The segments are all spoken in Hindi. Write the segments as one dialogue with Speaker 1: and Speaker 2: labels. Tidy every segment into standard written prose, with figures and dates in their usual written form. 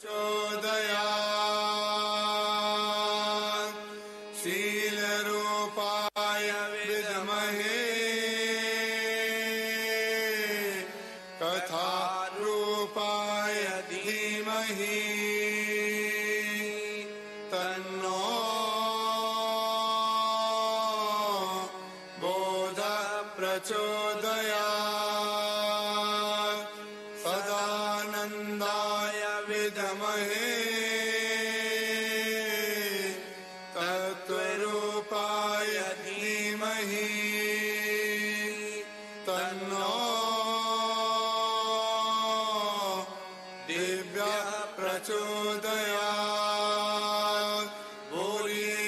Speaker 1: चोदयात् शीलरूपाय विद्महे कथारूपाय धीमहि तन्नो बोधः प्रचोदयात् सदानन्दाय विद्महे तत्त्वरूपाय धीमहि तन्नो दिव्यः प्रचोदयात्। बोलिए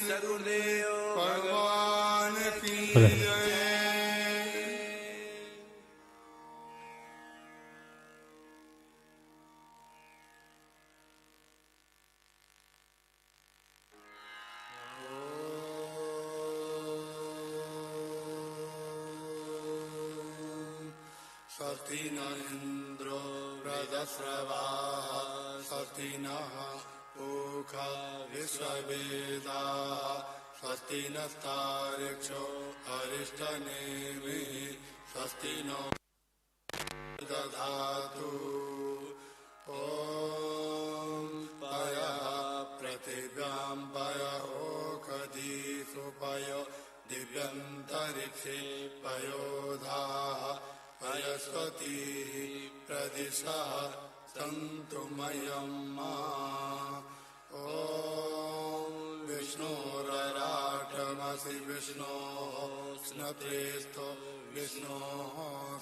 Speaker 1: सद्गुरुदेव भगवान की जय। स्वस्ति न इन्द्रो वृद्धश्रवाः स्वस्ति नः पूषा विश्ववेदाः स्वस्ति नस्तार्क्ष्यो अरिष्टनेमिः स्वस्ति नो दधातु। ॐ पयः पृथिव्यां पयो खदिषु पयो दिव्यन्तरिक्षे पयोधाः पयस्वतीः प्रदिशः सन्तु मयम्मा। ॐ विष्णोरराटमसि विष्णोः स्नतेस्थो विष्णोः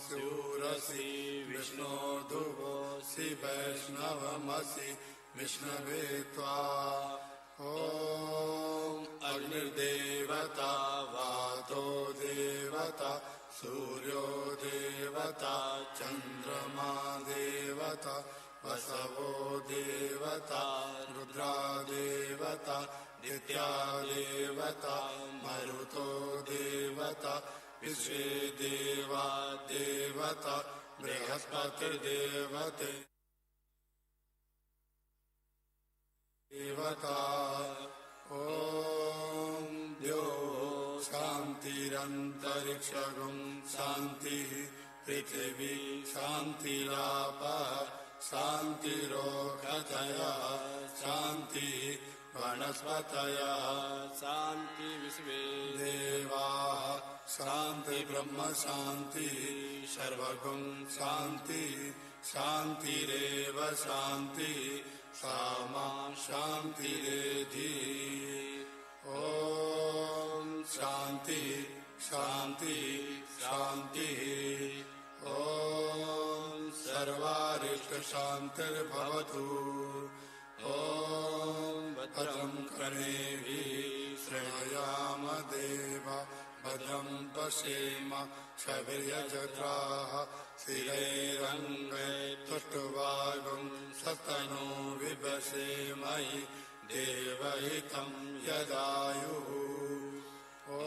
Speaker 1: शूरसि विष्णोर्धुवोऽसि वैष्णवमसि विष्णवे त्वा। ॐ अग्निर्देवता वातो देवता सूर्यो देवता चन्द्रमा देवता वसवो देवता रुद्रा देवता दित्या देवता मरुतो देवता विश्वे देवा देवता बृहस्पतिर्देवते देवता। ॐ द्यो शान्तिरन्तरिक्षगं शान्तिः पृथिवी शान्तिरापः शान्तिरोषधयः शान्तिः वनस्पतयः शान्ति विश्वे देवाः शान्ति ब्रह्म शान्तिः सर्वगुं शान्तिः शान्तिरेव शान्तिः सामा शान्तिरेधि। ॐ शान्ति शान्ति शान्तिः। ॐ सर्वारिष्टशान्तिर्भवतु। ॐ भद्रं कर्णेभिः शृणुयाम देवा भद्रं पश्येम क्षभिर्यजत्राः स्थिरैरङ्गैस्तुष्टुवागुं सस्तनो विभसेमहि देवहितं यदायुः। ॐ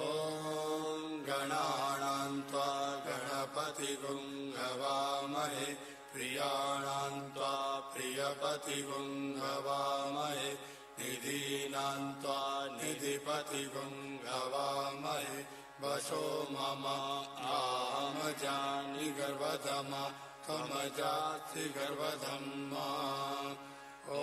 Speaker 1: गणानां त्वा गणपतिगुं हवामहे प्रियाणां त्वा प्रियपतिगुं हवामहे निधीनां त्वा निधिपतिगुं हवामहे वशो मम आहमजानि गर्वधमा त्वमजासि गर्वधम्मा। ॐ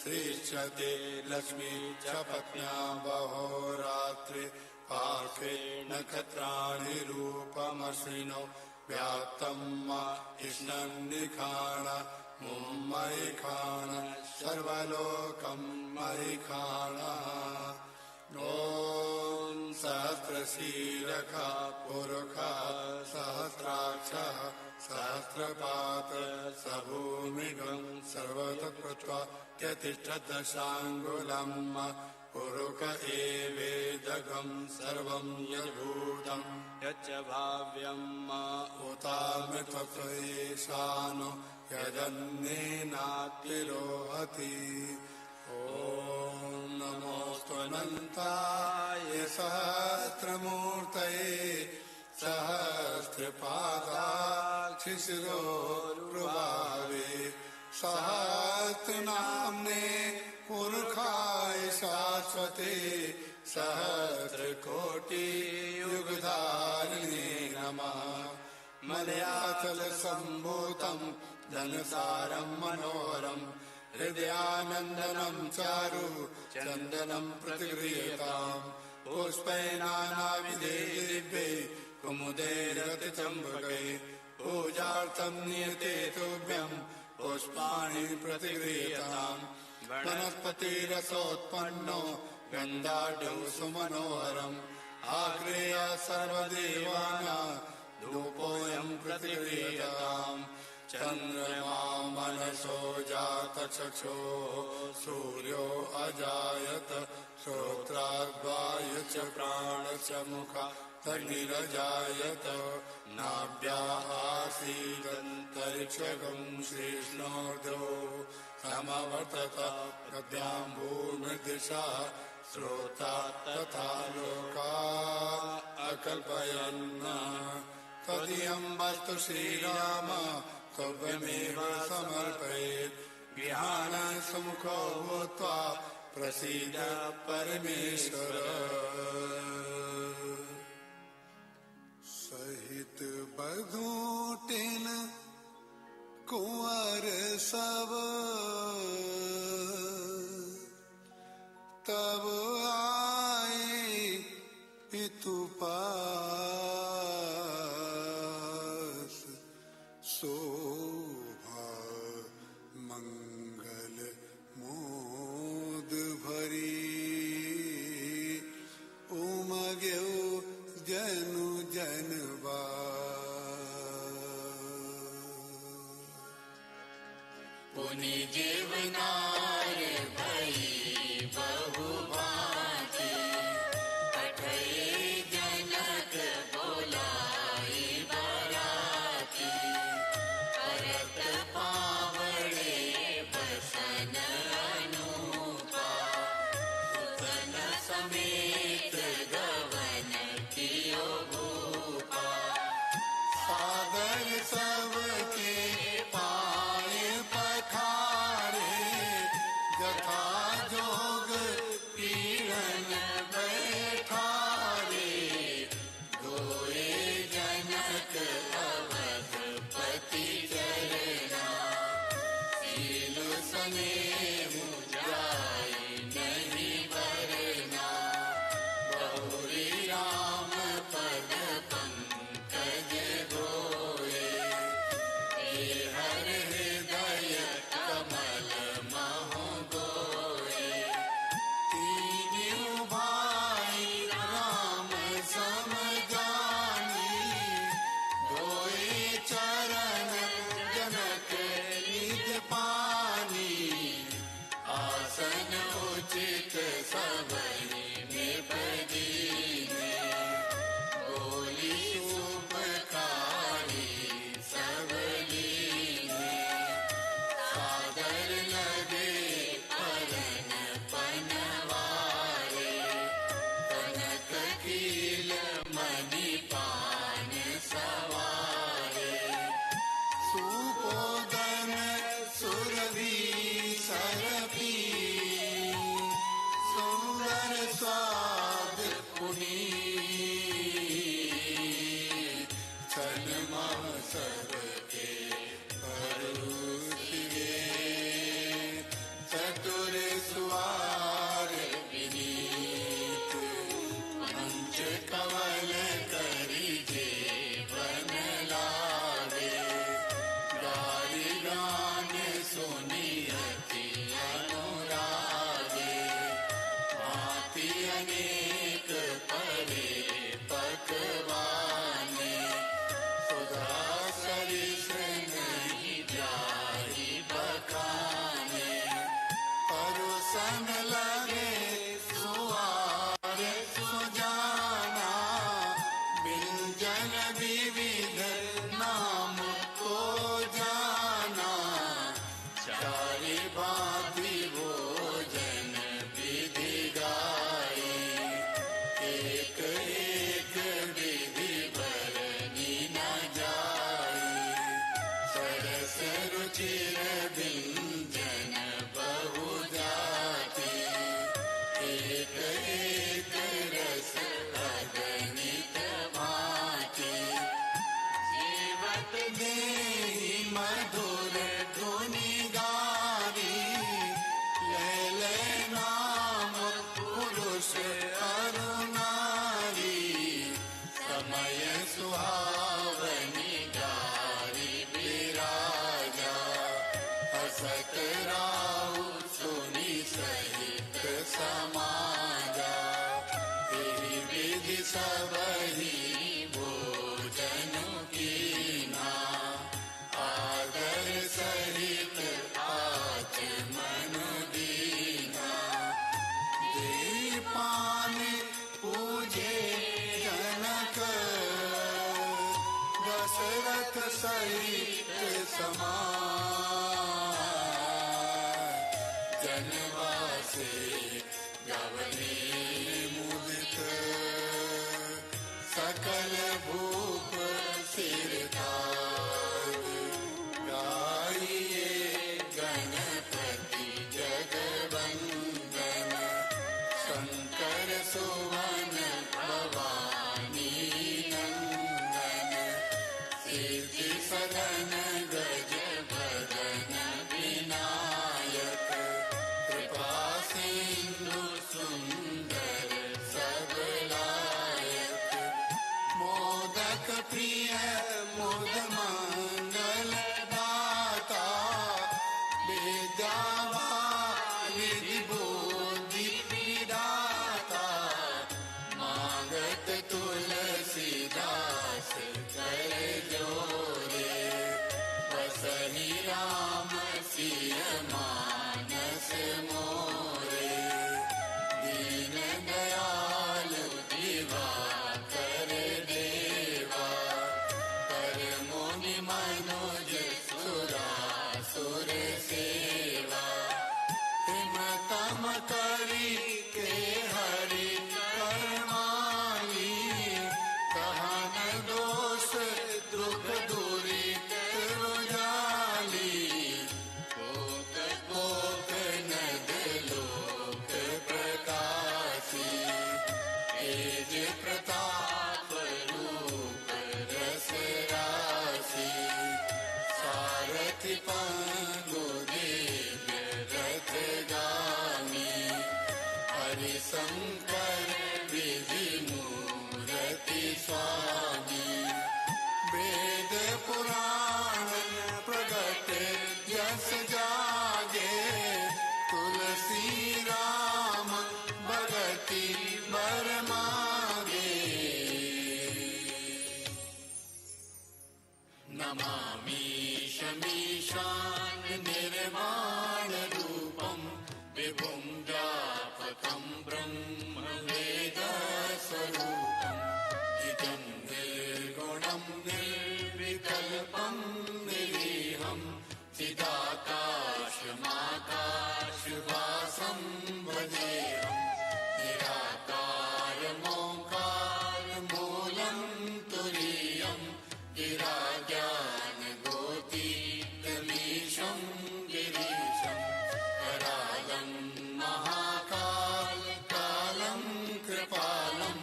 Speaker 1: श्रीश्चते लक्ष्मी च पत्न्या बहोरात्रि पार्श्वे नक्षत्राणि रूपमश्विनो व्याप्तं मा इष्णन्निखाण मुम्मयि खाण सर्वलोकं मयि खाण। ॐ सहस्रशीर्षः पुरुषः सहस्राक्षः सहस्रपात सभूमिगं सर्वतः कृत्वा त्यतिष्ठदशाङ्गुलं पुरुष एवेदगं सर्वं यद्भूतं यच्च भाव्यं उतामृतस्वेशानो यदन्नेनातिरोहति। ॐ नमोऽस्त्वनन्ताय सहस्रमूर्तये सहस्रपादाक्षिशिरोरुभावे सहस्र नाम्ने पुरुषाय शाश्वते सहस्र कोटि युगधारिणे नमः। मलयाचल सम्भूतं धनसारं मनोहरं हृदयानन्दनं चारु चन्दनं प्रतिगृह्यताम्। पुष्पैर्नानाविधे दिव्ये कुमुदैरतिचम्बकै पूजार्थं नियते तुभ्यं पुष्पाणि प्रतिगृह्यताम्। वनस्पतिरसोत्पन्नो गन्धाढ्यो सुमनोहरम् आग्रेय सर्वदेवानां धूपोऽयं प्रतिगृह्यताम्। चन्द्रमा मनसो जातचक्षो सूर्यो अजायत श्रोत्राद्वायु च प्राणश्च मुखादग्निरजायत नाभ्या आसीदन्तरिक्षगं श्रीष्णोर्ध्यो समवर्तत प्रभ्यां भूमिर्दिशा श्रोता तथा लोका अकल्पयन्। तदियं वस्तु श्रीराम त्वमेव समर्पयेत्। गृहाणां सुमुखो भूत्वा प्रसीद परमेश्वर। सहित बधूटिन कुंवर सब तब आए पितु पास शोभा मंगल मोद भरी उमग्यो जनु जनवा।
Speaker 2: पुनि जीवनार भई बहु भांति पठई जनक बोलाई बराती। करत पावड़े बसन अनूपा सुतन समेत गवन कियो भूपा।
Speaker 1: सादर सबके पाए पखारे जथा जोग पीड़न बैठारे।
Speaker 2: गोए जनक अवधपति चरना सील स्नेह जाय नहीं भरना। बहुरी राम पद पंकज धोए हर हृदय कमल महो गोए।
Speaker 1: तीनों भाई राम सम जानी धोए चरण जनक निज पानी।
Speaker 2: आसन उचित सबरी में बदीने बोली उपकारी सबलीने। सादर लगे परन पनवारे कनक कील मणि पान सवारे।
Speaker 1: सुपोदन सुरभि सरपी सुंदर स्वाद पुनीत। छन मासर के परुषिए चतुर सुवार विनीत।
Speaker 2: पंच कवल करी जे बन लागे गारी गान सुनी अति अनुरागे। भांति अनेक परे पकवाने सुधा सरिस नहीं जाई बखाने।
Speaker 1: परुसन लगे सुवार सुजाना व्यंजन विविध नाम को जाना।
Speaker 2: चारि भांति भोजन विधि गाई एक एक विधि बरनी न जाई। सरस रुचिर बिन
Speaker 1: मधुर धुनि गारी, ले ले नाम पुरुष अरु नारी, समय सुहावनी गारी विराजा, हसत राहु सुनि सहित समाजा, तेहि विधि सबहि भोजन कीना, आदर सहित आचमन दीना, दीपान पूजे जनक, दशरथ सहित समाज, जनवासे गवने मुदित, सकल भूप सिरताज, गाइए गणपति जगवंदन, शंकर सुवन भवानी नंदन, सिद्धि सदन गज भदन विनायक, कृपा सिंधु सुंदर सबलायक, मोदक प्रिय मुद मंगल दाता, विद्यावारिधि बुद्धि विदाता, मांगत तुलसीदास कर जोरे, बसहि राम सिय मानस मोरे, दीन दयालु दिवाकर देवा, कर मुनि मनोज सुरासुर सेवा, हिमतम करी के हरि करमाली, कहन दोष दुख दूरी जाली, कोक कोक नद लोक प्रकाशी, तेज प्रताप रूप रस राशि, सारथि पंगु दिव्य रथ गामी, हरिशंकर विधि मूरति स्वामी, वेद पुराण प्रगट जस जागे, तुलसी राम भगति बर मागे, नमामि शमीशान निर्वाण रूपम, विभुं व्यापकं ब्रह्म वेद स्वरूपम, निजं निर्गुणं निर्विकल्पं निरीहं, चिदाकाशमाकाशवासं भजेऽहं, निराकारमोङ्कार मूलं तुरीयं, गिराज्ञान गोतीतमीशं गिरीशं, करालं महाकाल कालं कृपालं,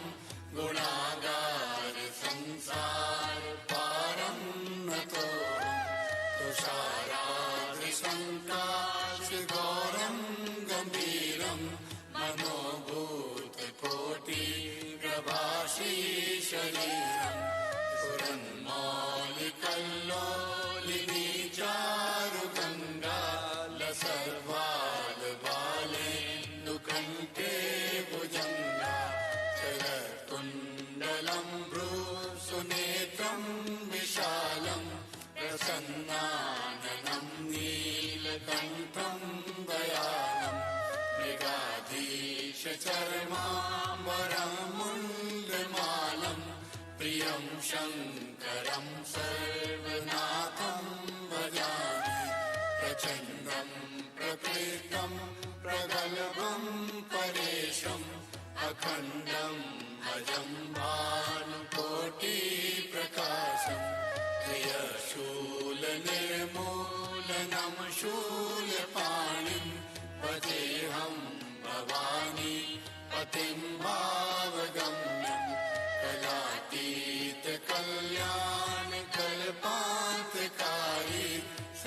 Speaker 1: गुणागार संसार पारं नतोऽहं, तुषाराद्रिसङ्काशगौरं गम्भीरं, मनोभूतकोटि प्रभाषीशरीरं, पुरन्मौलिकल्लोलिनी चारुगङ्गा, लसर्वालबालेन्दुकण्ठे भुजङ्गा, शरत्कुण्डलं भ्रूसुनेत्रं विशालं, प्रसन्नाननं नीलकण्ठं दयालं, मृगाधीशचर्माम्बरं मुण्डमालं, प्रियं शङ्करं सर्वनाथं भजामि, प्रचण्डं प्रकृतं प्रगल्भं परेशम्, अखण्डं अजं भानुकोटिप्रकाशम्, प्रियशूलनिर्मूलनं शूलपाणिं, भजेऽहं भवानी पतिं भावगम्यं, कलातीत कल्याण कल्पान्तकारी,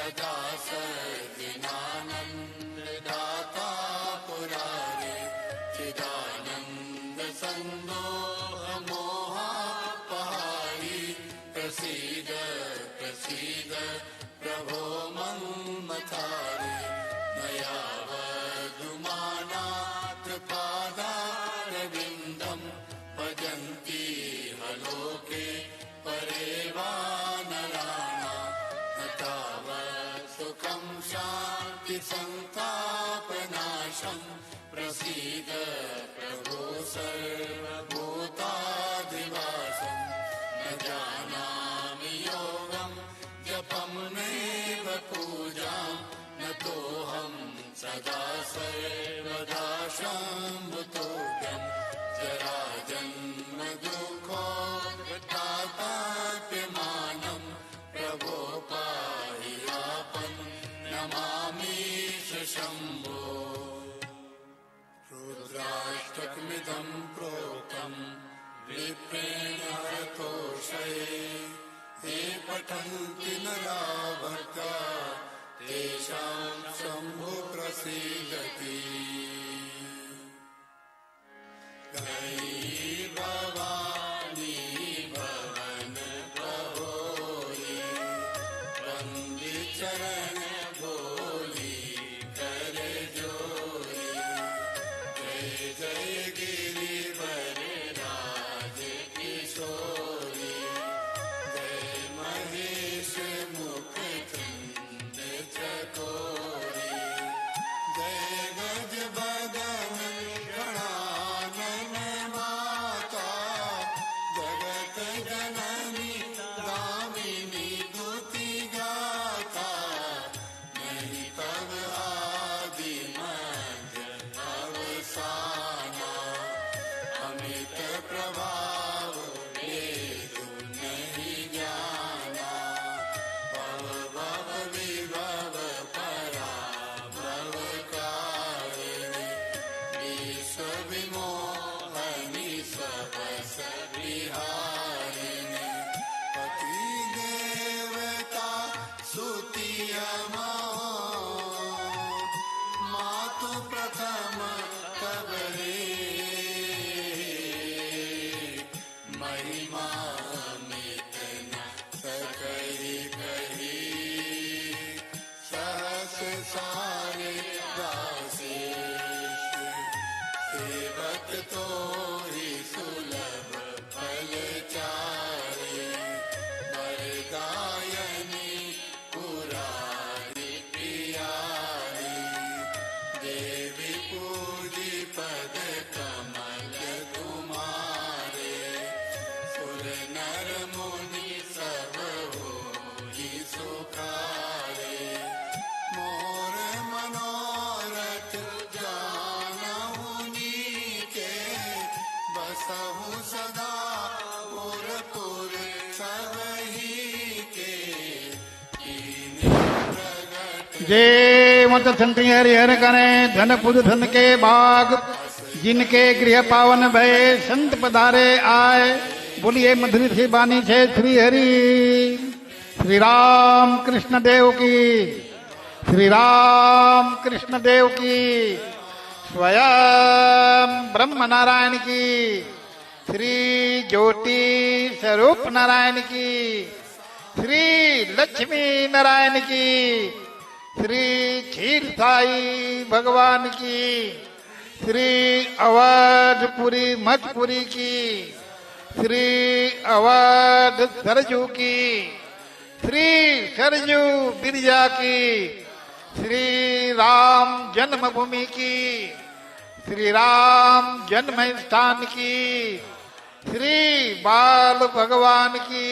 Speaker 2: सदा सज्जनानंद दाता पुरारे चिदानंद संदोह मोहापहारी प्रसीद प्रसीद प्रभो मन्मथारे नयावधुमानाथ पादारविन्दं भजन्ति हलोके परेवानराणां न तावत् सुखं शान्ति संतापनाशं प्रसीद प्रभो सर्वभूताधिवासं न जानामि योगं जपं नैव पूजां न तोऽहं सदा सर्वदा शम्भुतोऽभ्यं जराजन्म दुःखोत्ताताप्यमानं प्रभो पाहि आपन् नमामीश शम्भो रुद्राष्टकमिदं प्रोक्तं विप्रेण हरतोषये ये पठन्ति नरा भक्ता तेषां शम्भो प्रसीदति गई भवानी भवन प्रभोरी वंदे चरण बोली कर जोरी जय जय गिरिवर राज किशोरी जय महेश मुख चंद चकोरी जय गज बदन गणानन माता जगत जननी दामिनी दुति गाता नहीं तब आदि मध्य अवसाना अमित प्रभाव वेदु नहीं जाना भव भव विभव पराभव कारिणी विश्व विमोहनी सबस विहारिणी पति देवता सुतिया मातु प्रथम कबरे महिमा अमित न सकहि कही सहस सारे दासेश सेवक तो ही सुलभ फल चारे वरदायनी पुरारी प्रियारी देवी पूजी पद कमल तुम्हारे सुर नर मुनि सब होई सुखारे मोर मनोरथ जानहु नीके बसहु सदा पुर सबही के कीन्हे प्रगट
Speaker 3: जे मत संति हरि हर करे धन पुर धन के बाग जिनके गृह पावन भय संत पधारे आए बोलिए मधुर सी बानी से श्री हरि श्री राम कृष्ण देव की श्री राम कृष्ण देव की स्वयं ब्रह्म नारायण की श्री ज्योति स्वरूप नारायण की श्री लक्ष्मी नारायण की श्री क्षीर साई भगवान की श्री अवधपुरी मठपुरी की श्री अवध सरजू की श्री सरजू बिरजा की श्री राम जन्मभूमि की श्री राम जन्म स्थान की श्री बाल भगवान की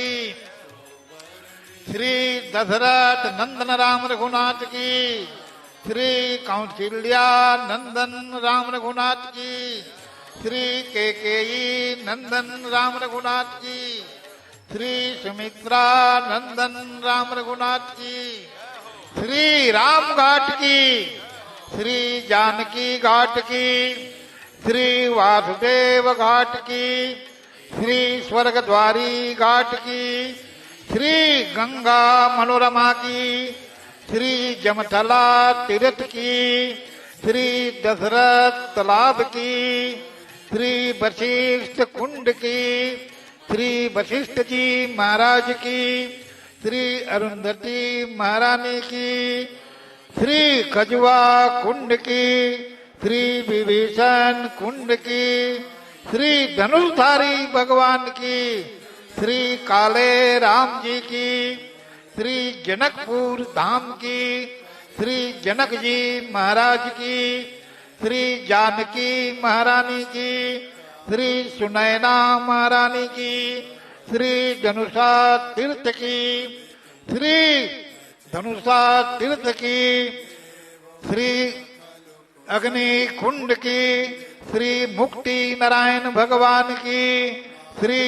Speaker 3: श्री दशरथ नंदन राम रघुनाथ की श्री कौशल्या नंदन राम रघुनाथ की श्री केकेयी नंदन राम रघुनाथ की श्री सुमित्रा नंदन राम रघुनाथ की श्री राम घाट की श्री जानकी घाट की श्री वासुदेव घाट की श्री स्वर्गद्वारी घाट की श्री गंगा मनोरमा की श्री जमथला तीर्थ की, श्री दशरथ तालाब की, श्री वशिष्ठ कुंड की, श्री वशिष्ठ जी महाराज की, श्री अरुंधति महारानी की, श्री खजुआ कुंड की, श्री विभीषण कुंड की, श्री धनुषधारी भगवान की, श्री काले राम जी की, श्री जनकपुर धाम की, श्री जनक जी महाराज की, श्री जानकी महारानी की, श्री सुनैना महारानी की, श्री धनुषा तीर्थ की, श्री धनुषा तीर्थ की, श्री अग्नि कुंड की, श्री मुक्ति नारायण भगवान की, श्री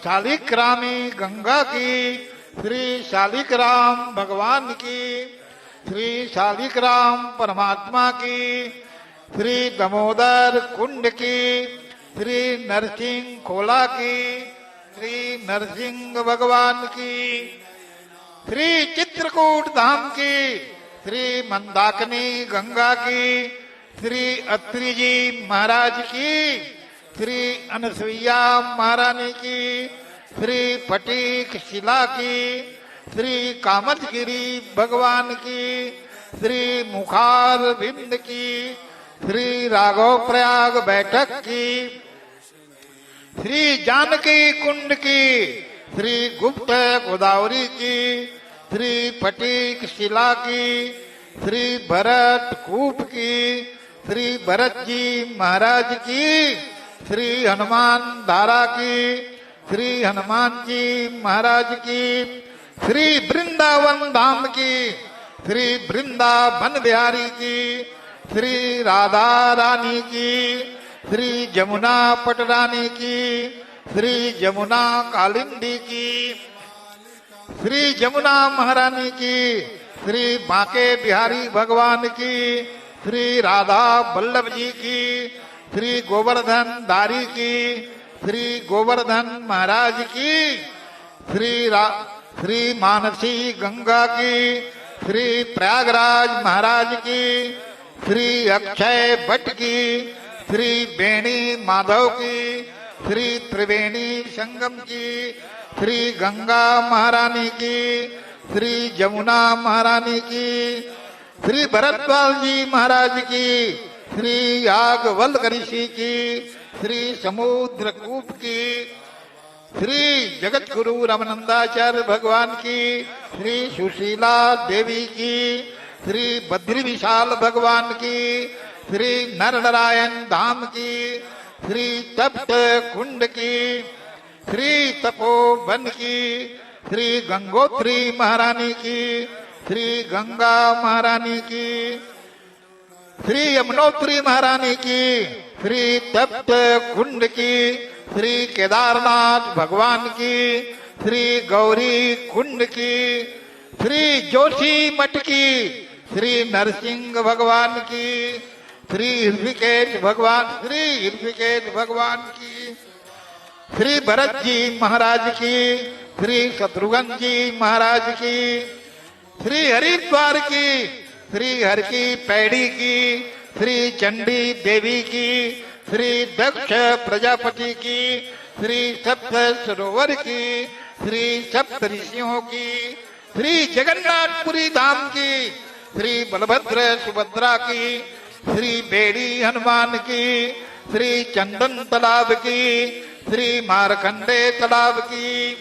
Speaker 3: शालिग्रामी गंगा की, श्री शालिग्राम भगवान की, श्री शालिग्राम परमात्मा की, श्री दामोदर कुंड की, श्री नरसिंह खोला की, श्री नरसिंह भगवान की, श्री चित्रकूट धाम की, श्री मंदाकिनी गंगा की, श्री अत्रि जी महाराज की, श्री अनसुईया महारानी की, श्री फटीक शिला की, श्री कामतगिरी भगवान की, श्री मुखार बिंद की, श्री राघव प्रयाग बैठक की, श्री जानकी कुंड की, श्री गुप्त गोदावरी की, श्री फटीक शिला की, श्री भरत कूप की, श्री भरत जी महाराज की, श्री हनुमान धारा की, श्री हनुमान जी महाराज की, श्री वृंदावन धाम की, श्री वृंदावन बिहारी की, श्री राधा रानी की, श्री जमुना पटरानी की, श्री जमुना कालिंदी की, श्री जमुना महारानी की, श्री बांके बिहारी भगवान की, श्री राधा वल्लभ जी की, श्री गोवर्धन धारी की, श्री गोवर्धन महाराज की, श्री मानसी गंगा की, श्री प्रयागराज महाराज की, श्री अक्षय भट्ट की, श्री बेणी माधव की, श्री त्रिवेणी संगम की, श्री गंगा महारानी की, श्री जमुना महारानी की, श्री भरद्वाज जी महाराज की, श्री याज्ञवल्क्य ऋषि की, श्री समुद्र कूप की, श्री जगत गुरु रामानंदाचार्य भगवान की, श्री सुशीला देवी की, श्री बद्री विशाल भगवान की, श्री नर नारायण धाम की, श्री तप्त कुंड की, श्री तपोवन की, श्री गंगोत्री महारानी की, श्री गंगा महारानी की, श्री यमुनोत्री महारानी की, श्री तप्त कुंड की, श्री केदारनाथ भगवान की, श्री गौरी कुंड की, श्री जोशी मठ की, श्री नरसिंह भगवान की, श्री ऋषिकेश भगवान की, श्री भरत जी महाराज की, श्री शत्रुघ्न जी महाराज की, श्री हरिद्वार की, श्री हर की पैड़ी की, श्री चंडी देवी की, श्री दक्ष प्रजापति की, श्री सप्त सरोवर की, श्री सप्त ऋषियों की, श्री जगन्नाथपुरी धाम की, श्री बलभद्र सुभद्रा की, श्री बेड़ी हनुमान की, श्री चंदन तालाब की, श्री मारकंडे तालाब की,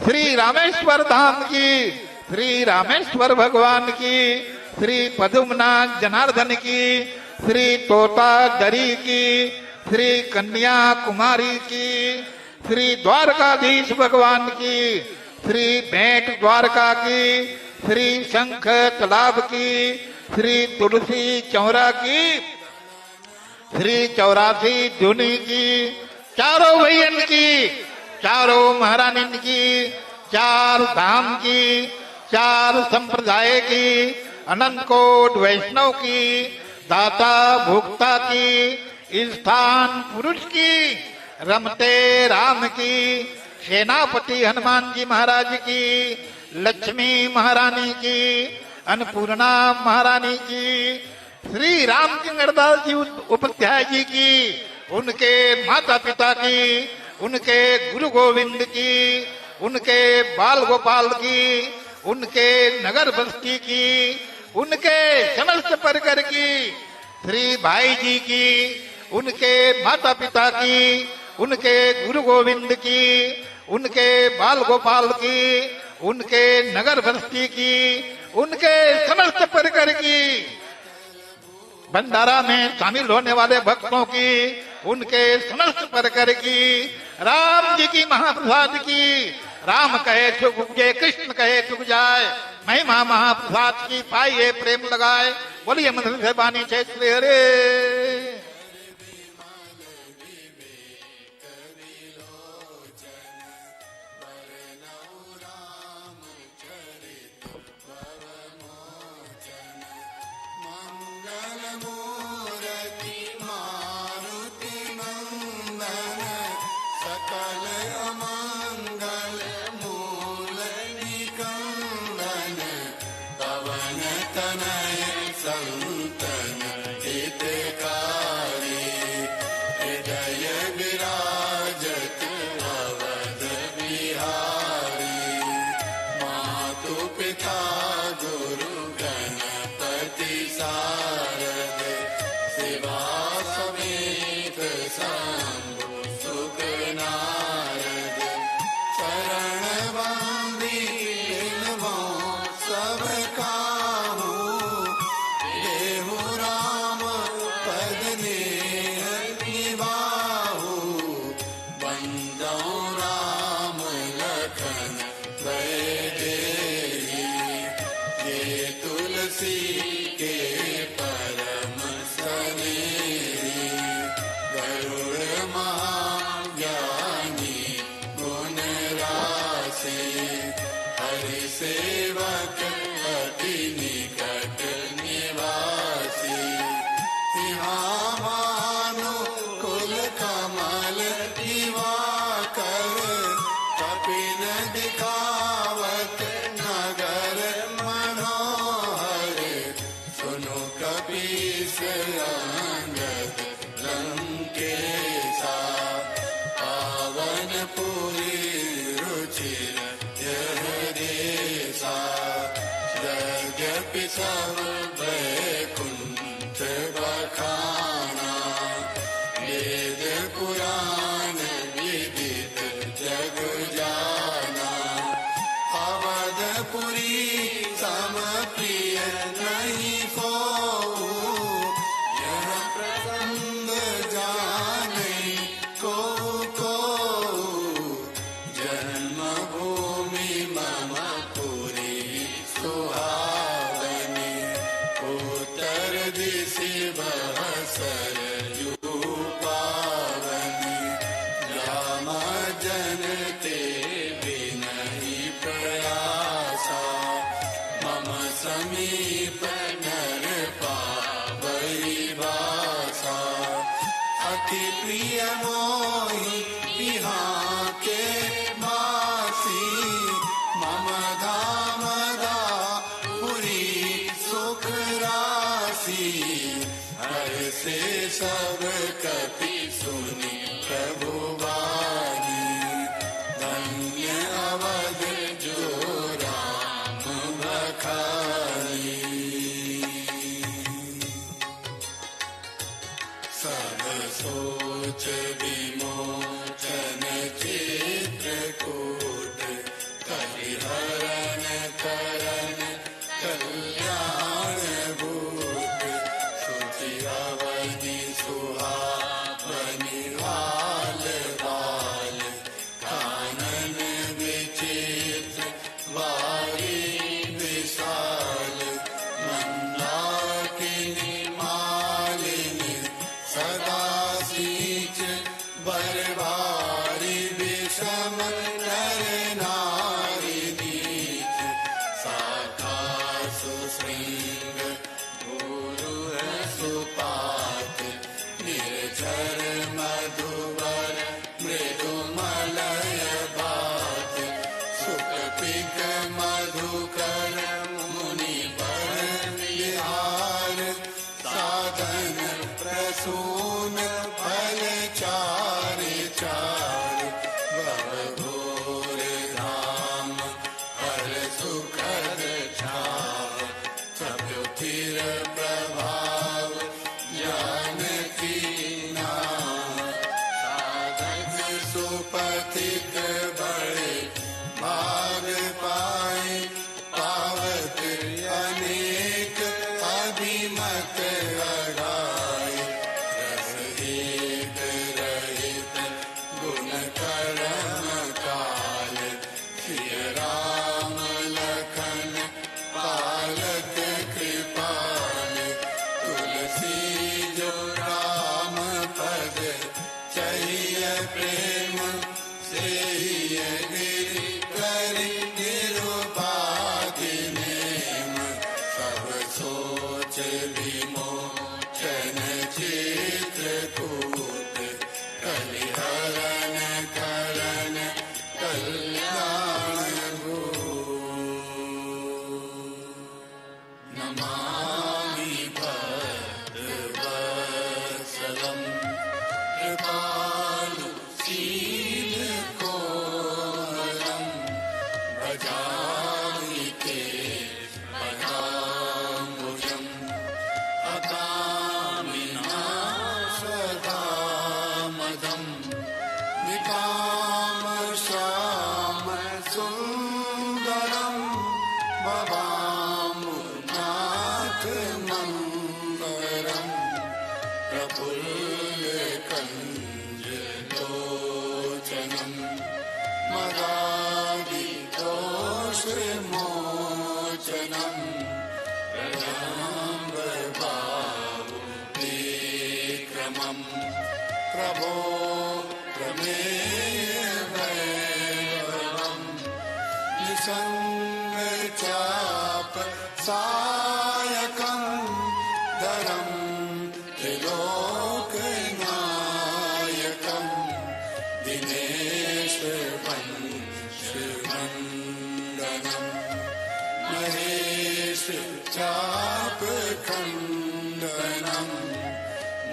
Speaker 3: श्री रामेश्वर धाम की, श्री रामेश्वर भगवान की, श्री पद्मनाथ जनार्दन की, श्री तोता दरी की, श्री कन्या कुमारी की, श्री द्वारकाधीश भगवान की, श्री भेंट द्वारका की, श्री शंख तालाब की, श्री तुलसी चौरा की, श्री 84 धुनी की, चारों भैयन की, चारों महारानी की, 4 धाम की, 4 संप्रदाय की, अनंत कोट वैष्णव की, दाता भोक्ता की, स्थान पुरुष की, रमते राम की, सेनापति हनुमान जी महाराज की, लक्ष्मी महारानी की, अन्नपूर्णा महारानी की, श्री रामचंद्रदास जी उपाध्याय जी की, उनके माता पिता की, उनके गुरु गोविंद की, उनके बाल गोपाल की, उनके नगर बस्ती की, उनके समस्त परिकर की, श्री भाई जी की, उनके माता पिता की, उनके गुरु गोविंद की, उनके बाल गोपाल की, उनके नगर बस्ती की, उनके समस्त परिकर की, भंडारा में शामिल होने वाले भक्तों की, उनके समस्त परिकर की, राम जी की महाप्रसाद की, राम कहे चुक उपजे कृष्ण कहे चुक जाए, महिमा महाप्रसाद की पाइए प्रेम लगाए। बोलिए मधुर से बानी छे श्री हरे।
Speaker 2: सुहावनी हाल वामुनाथ मंगरम प्रफुल्ल कंजलोचनम मदादि दोषमोचनम प्रणम्र बाहुविक्रमं प्रभो प्रमेय वैभवम् निसंगचाप सायकं धरं त्रिलोकनायकं दिनेश वंशवंदनं महेश चापखण्डनं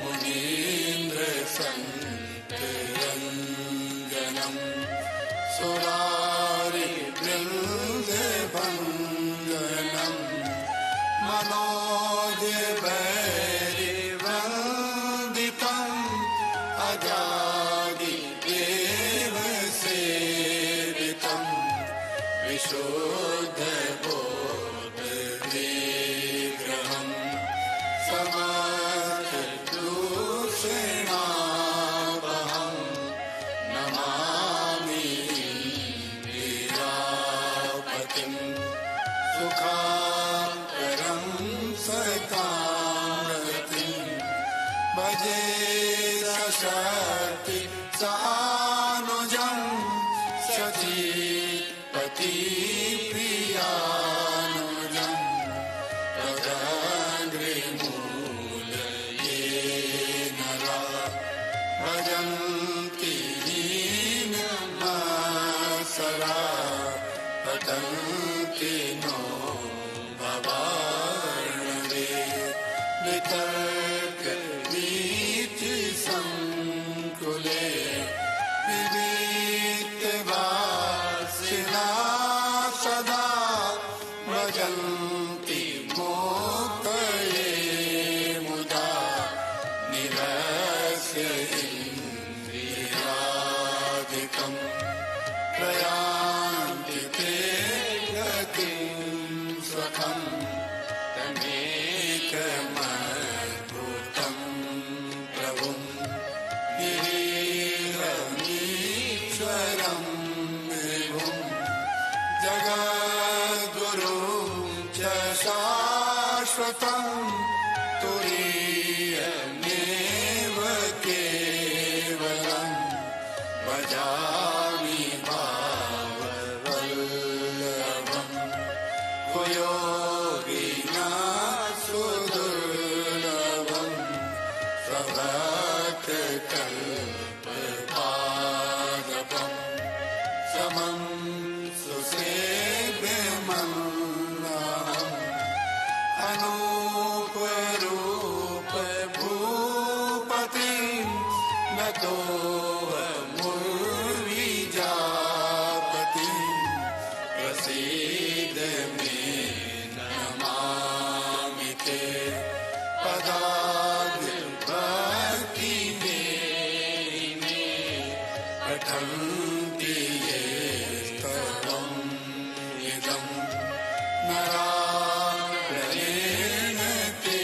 Speaker 2: मुनीन्द्र सन्तरञ्जनं सुरारि वृन्दभङ्गनं मनोजवैरिवन्दितम् अजादिदेवसेवितं विशुद्धबोधविग्रहम् समर्थदूषणावहम् नमामि वीरापतिं सुखाकरं सतारतिं भजे सशक्ति सानुजं सतीपति प्रियानुजं तदङ्घ्रिमूलये नरा भजन्ति दीनमासरा पतन्ति नो भवार्णवे वितर्क नीति संकुले विविक्तवासिना सदा व्रजन्ति मोक्तये मुदा निरस्य इन्द्रियादिकम् प्रयान्ति ते गतिं स्वकम् तमेकमद्भुतं प्रभुं गिरिरमीश्वरं विभुं जगद्गुरुं च शाश्वतं तुरीयमेव केवलं भजामि भाववल्लभम् कुयोगिना सुदुर्लभम् स्वभक्तकल्पपादपम् समं सुसेव्यमन्नाहम् अनूपरूप भूपतिं नतोऽमुर्विजापतिं प्रसीद मे नमामि ते पदाद्भक्ति मे पठन्ति ये स्तवम् इदं नरायणेन ते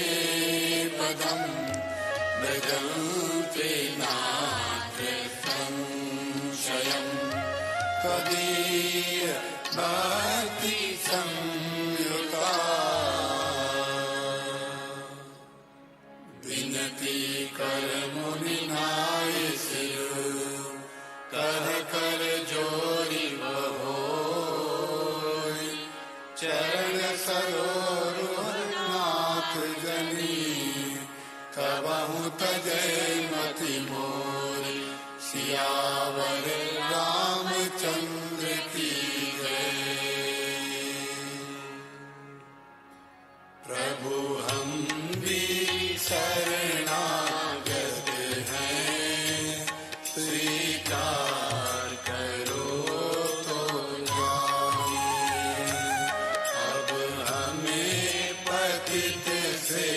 Speaker 2: पदं भजन्ते नात्र संशयम् तदीय भक्ति संयुता विनती कर मुनिनाय सिर कह कर जोरी बहोय चरण सरोवर नाथ जनी कबहु तजय मति मोरी सियावर रामचंद्र की जय। प्रभु हम भी शरणागत हैं, स्वीकार करो तो जाए। अब हमें पतित से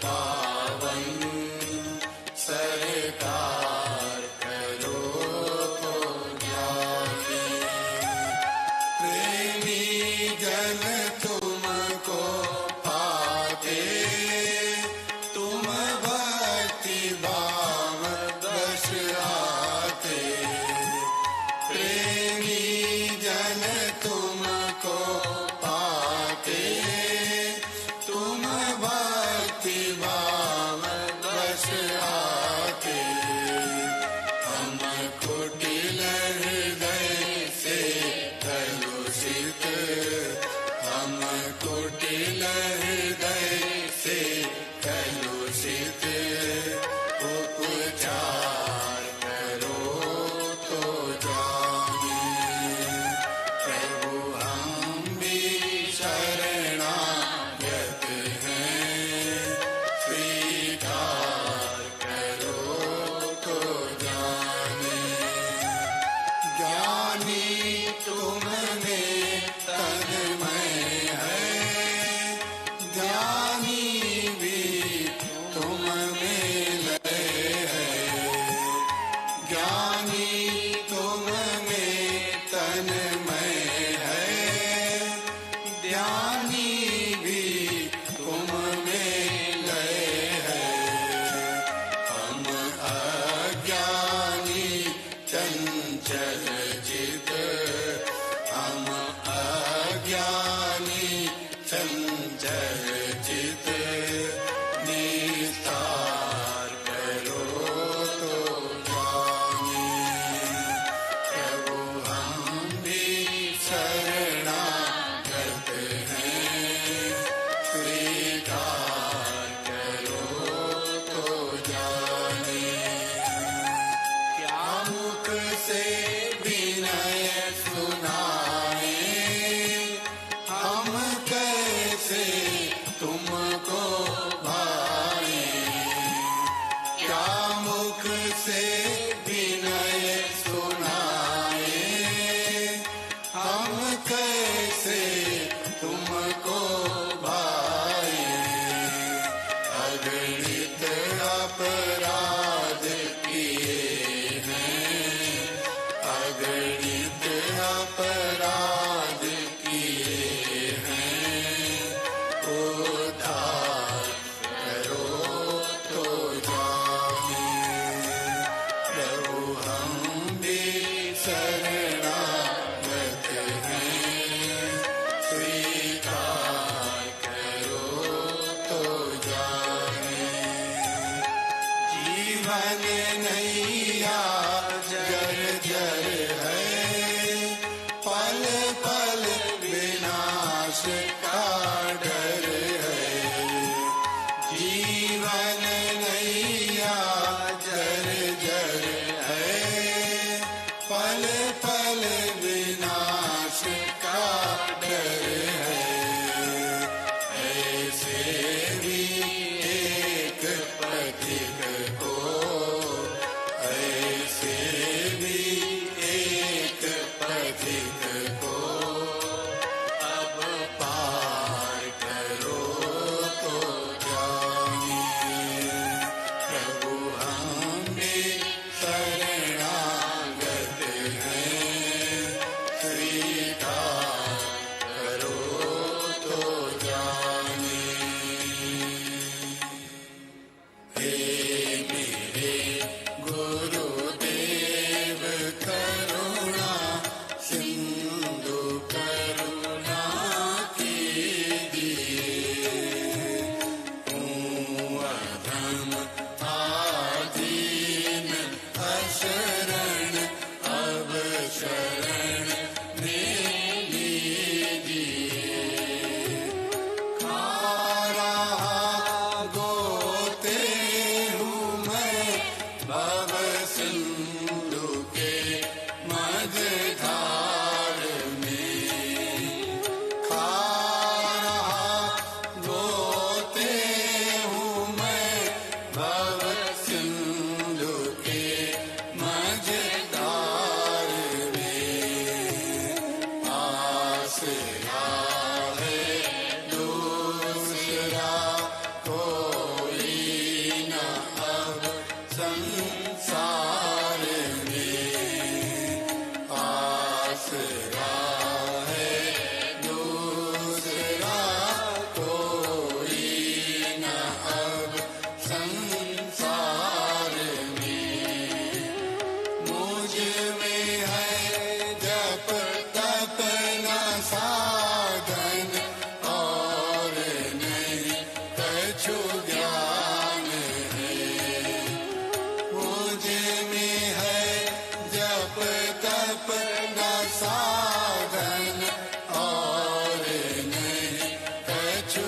Speaker 2: पावन सरकार करो तो जाए। प्रेमी जन तुम मैल हृदय से कलुषित उपचार करो तो जाने। प्रभु हम भी शरणागत हैं, स्वीकार करो तो जाने। ज्ञानी तुम में तन्मय है, ज्ञानी भी तुम में लय है। ज्ञानी तुम में तन्मय है, ज्ञानी भी तुम में लय है। हम अज्ञानी चंचल चित, हम अज्ञानी चंचल चित, निस्तार करो तो जाने। प्रभु हम भी शरणागत हैं, स्वीकार करो तो जाने। क्या मुख से विनय सुनाए, हम कैसे तुमको भाए। क्या मुख से विनय सुनाए, हम कैसे तुमको भाए। अगणित अपराध किए हैं, अगणित अपराध किए हैं। उद्धार करो तो जाने। प्रभु हम भी शरणागत हैं, स्वीकार करो तो जाने। जीवन नैया जर्जर है, पल पल विनाश का डर है। जीवन नैया जर्जर है, पल पल विनाश का डर है। ऐसे भी एक पथिक को, ऐसे भी एक पथिक को, अब पार करो तो जाने। प्रभु हम भी शरणागत हैं, स्वीकार करो तो जाने। हे मेरे गुरुदेव करुणा सिंधु, करुणा कीजिए। अधम आदीन अशरण, अब शरण में लीजिए। खा रहा गोते हूँ मैं भव सिंधु के मझधार में। खा रहा गोते हूँ मैं भव सिंधु के मझधार में। आसरा है दूसरा कोई न अब संसार में। आसरा है दूसरा कोई न अब संसार में। मुझ में है जप तप न साधन, और नहीं कछु ज्ञान है। मुझ में है जप तप न साधन, और नहीं कछु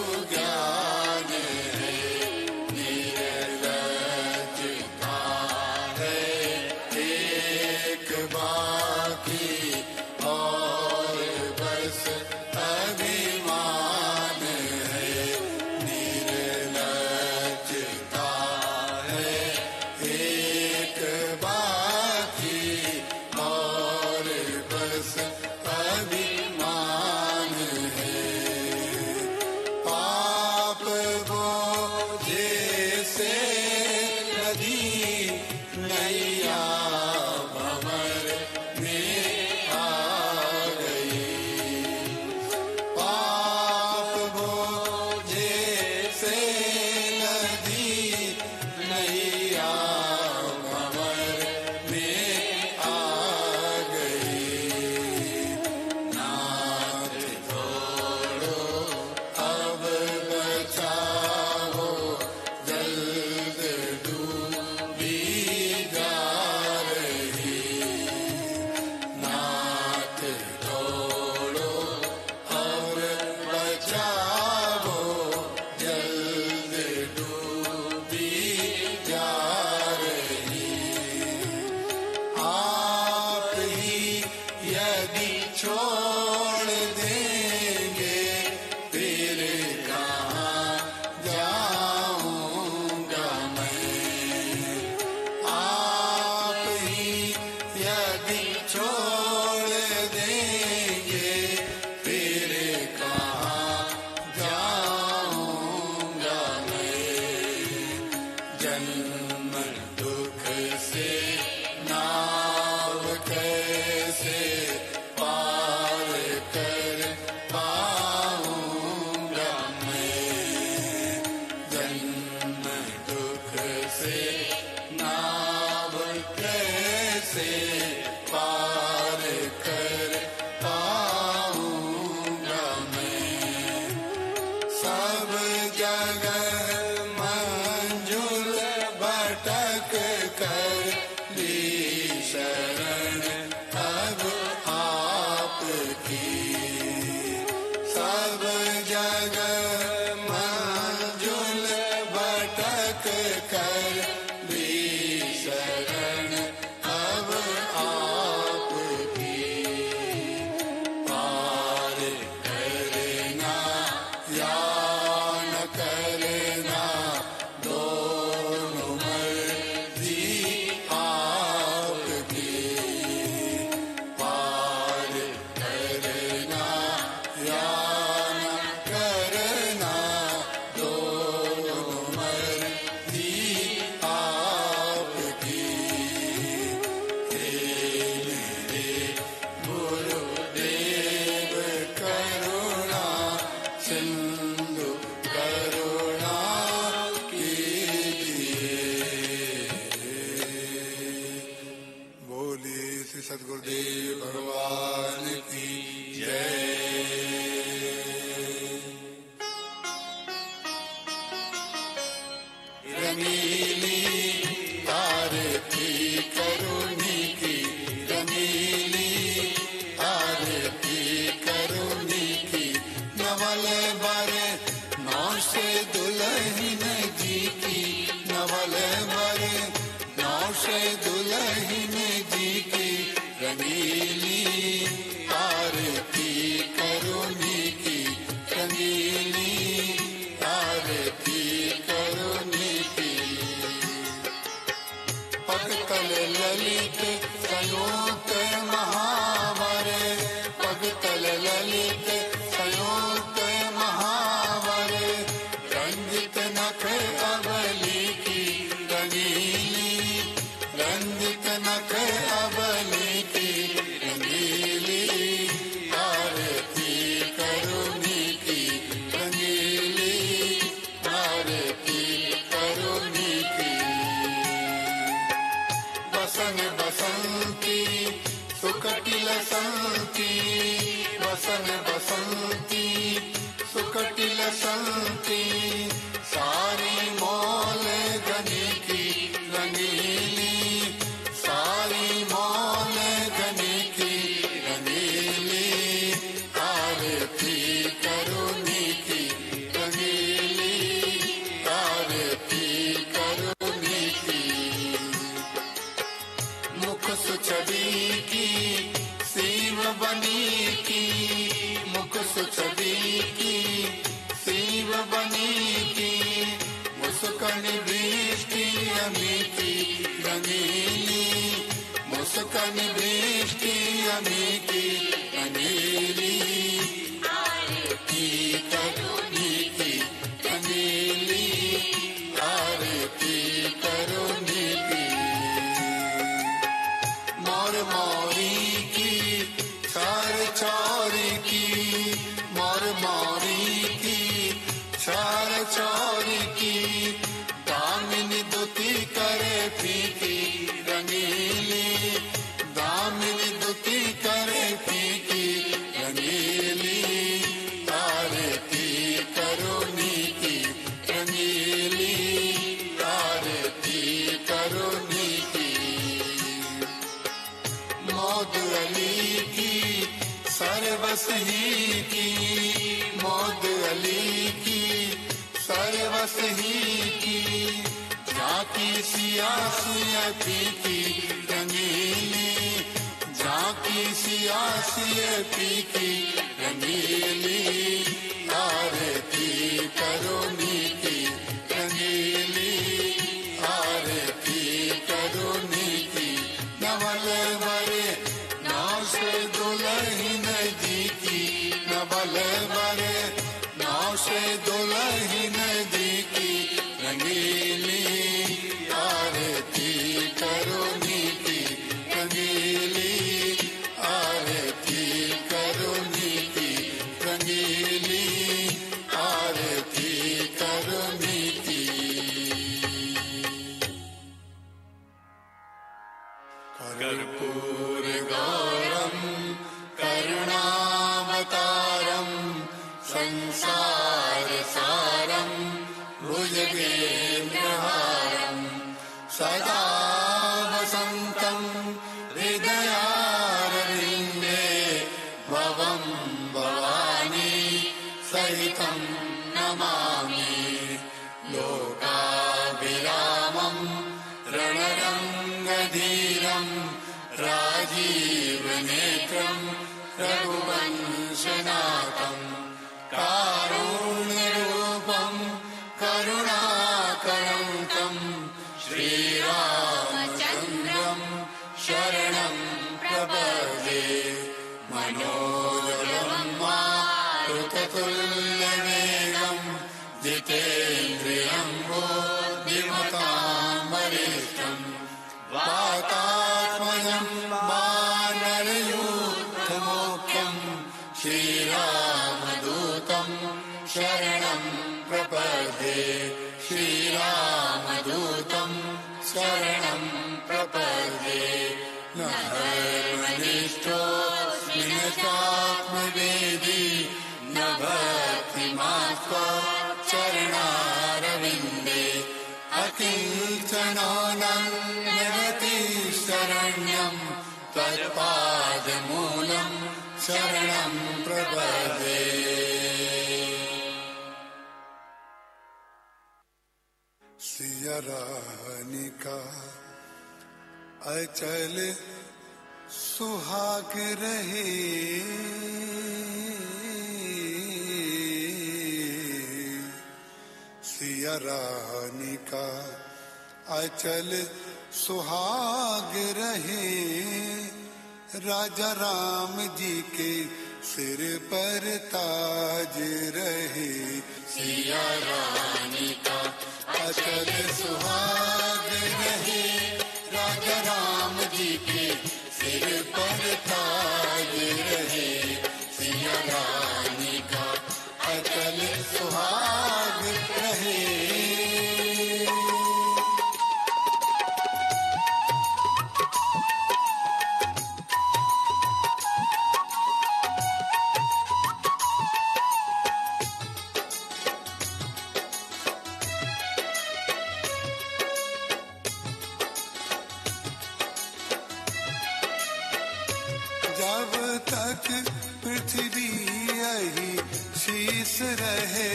Speaker 2: सब जगह मंजुल भटक कर ली शरण अब आपकी। सब जगह मंजुल भटक कर ली शरण अब आपकी। पार करना या न करना दोनों मर्जी आपकी। पार करना या न करना दोनों मर्जी आपकी। हे मेरे गुरुदेव करुणा सिंधु करुणा कीजिए। बोलिए श्री सद्गुरुदेव भगवान की जय। रंगीली आरती करुणी की, रंगीली आरती करुणी की। नवल बरे नौ से दुल्हन जी की, नवल बरे नौ से दुल्हन जी की। रंगीली आरती करुणी की, रंगीली आरती करुणी की। पगतल ललित संयुक्त महावर, पगतल ललित संयुक्त महावर। रंजित नख अबली की रंगीली, रंजित नख अबली की रंगीली आरती करुणी की, रंगीली आरती करुणी की। बसन बसंती सुकटिल संती, बसन बसंती सुकटिल संती। सारी मोल गनी की रंगीली, सारी मोल गनी की रंगीली आरती करुणी की, रंगीली आरती करुणी की। मुख सुछवी की सीव बनी की, मुख सुछवी की सीव बनी की। मुस्कान दृष्टि अमी की रंगीली, मुस्कान दृष्टि अमी की रंगीली आरती करुणी की, रंगीली आरती करुणी की। मोर मोरी की चार चौरी की, मोर मोरी की चार चौरी की। दामिनी दुती करे फीकी रंगीली, दामिनी दुती करे फीकी रंगीली आरती करुणी की, रंगीली आरती करुणी की। मौद अली की सरबस ही की, मौद अली की सरबस ही की। झांकी सियासी की रंगीली, झांकी सियासी की रंगीली आरती करुणी की, रंगीली आरती करुणी की। नवल बरे नौ से दुल्हन जी की, नवल बरे नौ से दुल्हन जी की रंगीली आरती करुणी की, रंगीली आरती करुणी की, रंगीली आरती करुणी की। कर्पूर गौरम करुणावतारम संसार सार
Speaker 1: भुजगेन्द्रहारम् सदा वसन्तं हृदयारविन्दे भवं भवानी सहितं नमामि लोकाभिरामं रणरङ्गधीरं राजीवनेत्रं रघुवंशनाथं कारुण्यरूपं करुणाकरन्तं श्रीरामचन्द्रं शरणं प्रपद्ये मनोजवं मारुततुल्यवेगं जितेन्द्रियं बुद्धिमतां वरिष्ठं वातात्मजं वानरयूथमुख्यं श्रीरामदूतं शरणं प्रपद्ये श्रीरामदूतं शरणं प्रपद्ये न धर्मनिष्ठोऽस्मि न चात्मवेदी न भक्तिमास्त्वच्चरणारविन्दे अकिञ्चनो नन्यगति शरण्यं तत्पादमूलं शरणं प्रपद्ये।
Speaker 2: सिया रानी का अचल सुहाग रहे सिया रानी का अचल सुहाग रहे राजा राम जी के सिर पर ताज रहे
Speaker 1: सिया रानी का अचल सुहाग रहे राजा राम जी के सिर पर ताज रहे सिया रानी का अचल सुहाग रहे।
Speaker 2: जब तक पृथ्वी यही शीस रहे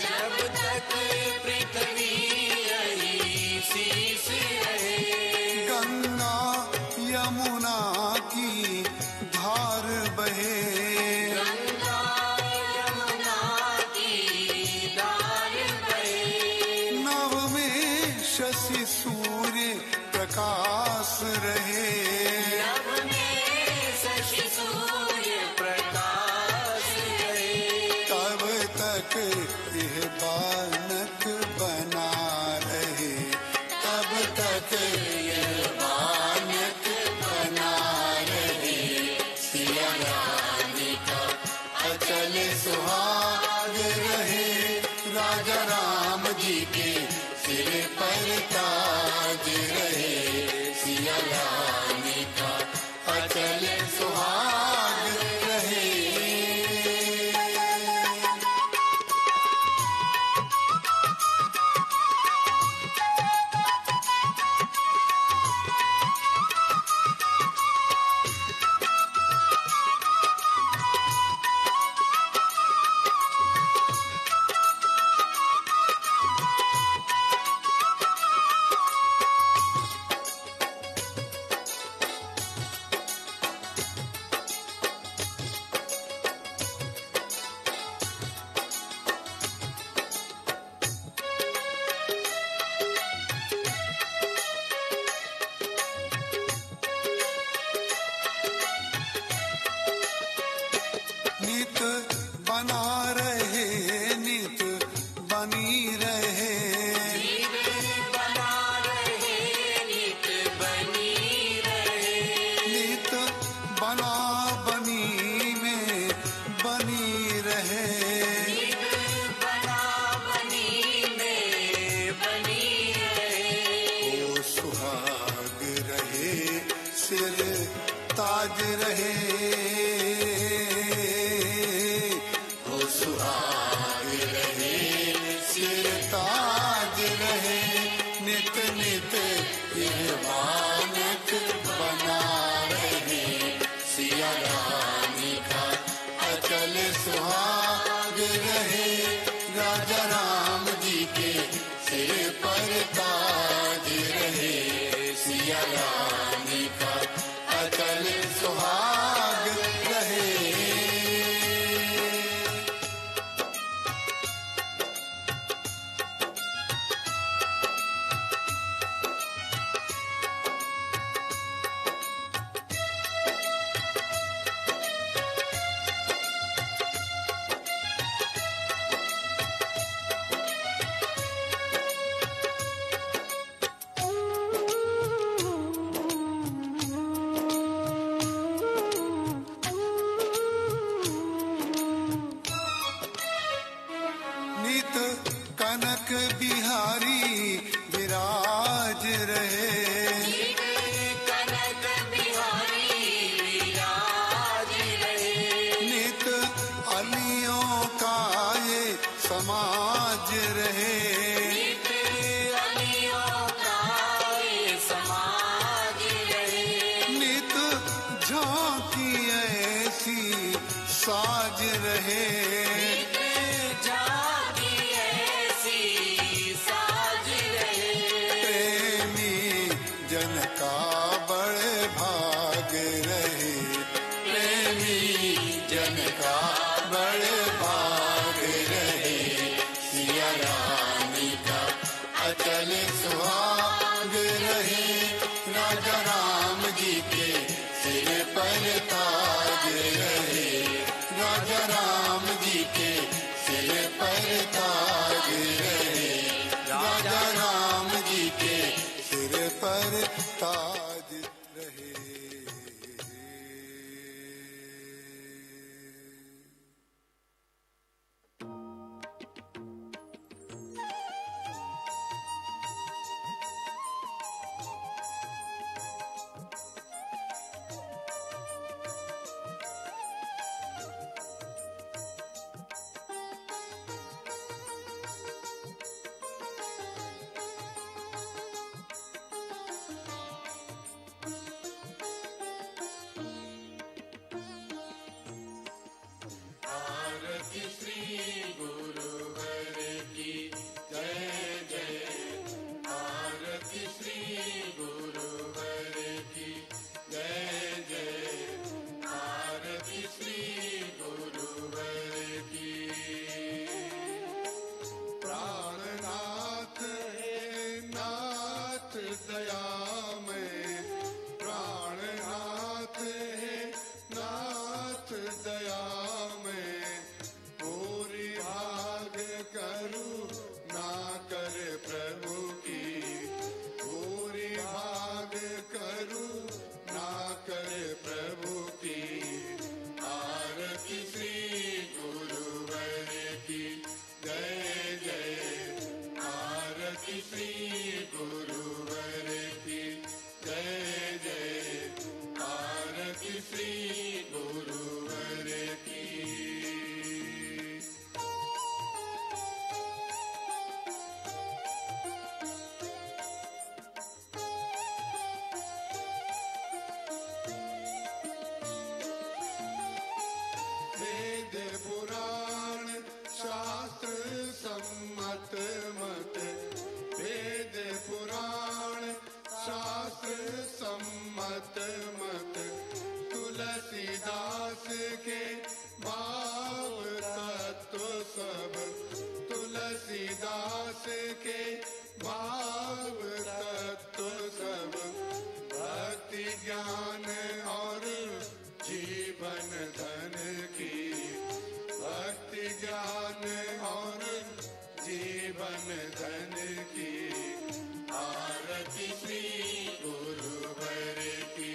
Speaker 1: जब तक पृथ्वी यही शीस रहे
Speaker 2: गंगा यमुना की धार बहे
Speaker 1: गंगा यमुना की धार बहे
Speaker 2: नभ में शशि सूर्य प्रकाश रहे
Speaker 1: नभ में शशि सूर्य प्रकाश रहे
Speaker 2: तब तक यह बालक बना रहे
Speaker 1: तब तक यह बालक बना रहे सिया रानी का अचल सुहाग रहे राजा राम जी के सिर पर ताज रहे सिया रानी का अचल सुहाग रहे।
Speaker 2: नित बना रहे नित बनी रहे
Speaker 1: बना रहे नित बनी रहे
Speaker 2: नित बना बनी में बनी रहे
Speaker 1: बना बनी में बनी रहे
Speaker 2: ओ सुहाग रहे सिर ताज रहे
Speaker 1: हो सुहाग रहे सिर
Speaker 2: राजा राम जी के सिर पर ताज रहे, सिया रानी का अचल सुहाग रहे। नित कनक बिहारी विराज रहे,
Speaker 1: कनक बिहारी विराज रहे।
Speaker 2: नित अलियों का ये समाज रहे,
Speaker 1: नित अलियों का ये समाज रहे।
Speaker 2: नित झांकी ऐसी साज रहे।
Speaker 1: नित झांकी ऐसी साज रहे।
Speaker 2: प्रेमी जन का बड़े भाग रहे, प्रेमी जन का बड़े भाग रहे, सिया रानी का अचल सुहाग रहे। राजा राम जी के सिर पर ताज रहे, राजा राम जी के सिर पर ताज रहे, राजा राम जी के सिर पर ताज रहे। प्राणनाथ है नाथ दया में, प्राणनाथ है नाथ दया में, पूरी भाग करूं ना कर प्रभु की, पूरी भाग करूं ना कर प्रभु की। आरती श्री गुरुवर की जय जय, आरती श्री गुरुवर की जय जय, आरती श्री गुरुवर की। वेद पुराण शास्त्र सम्मत मत, वेद पुराण शास्त्र सम्मत मत, तुलसीदास के भाव तत्व सब, तुलसीदास के भाव तत्व सब, भक्ति ज्ञान और जीवन धन की, भक्ति ज्ञान और जीवन धन की। आरती श्री गुरुवर की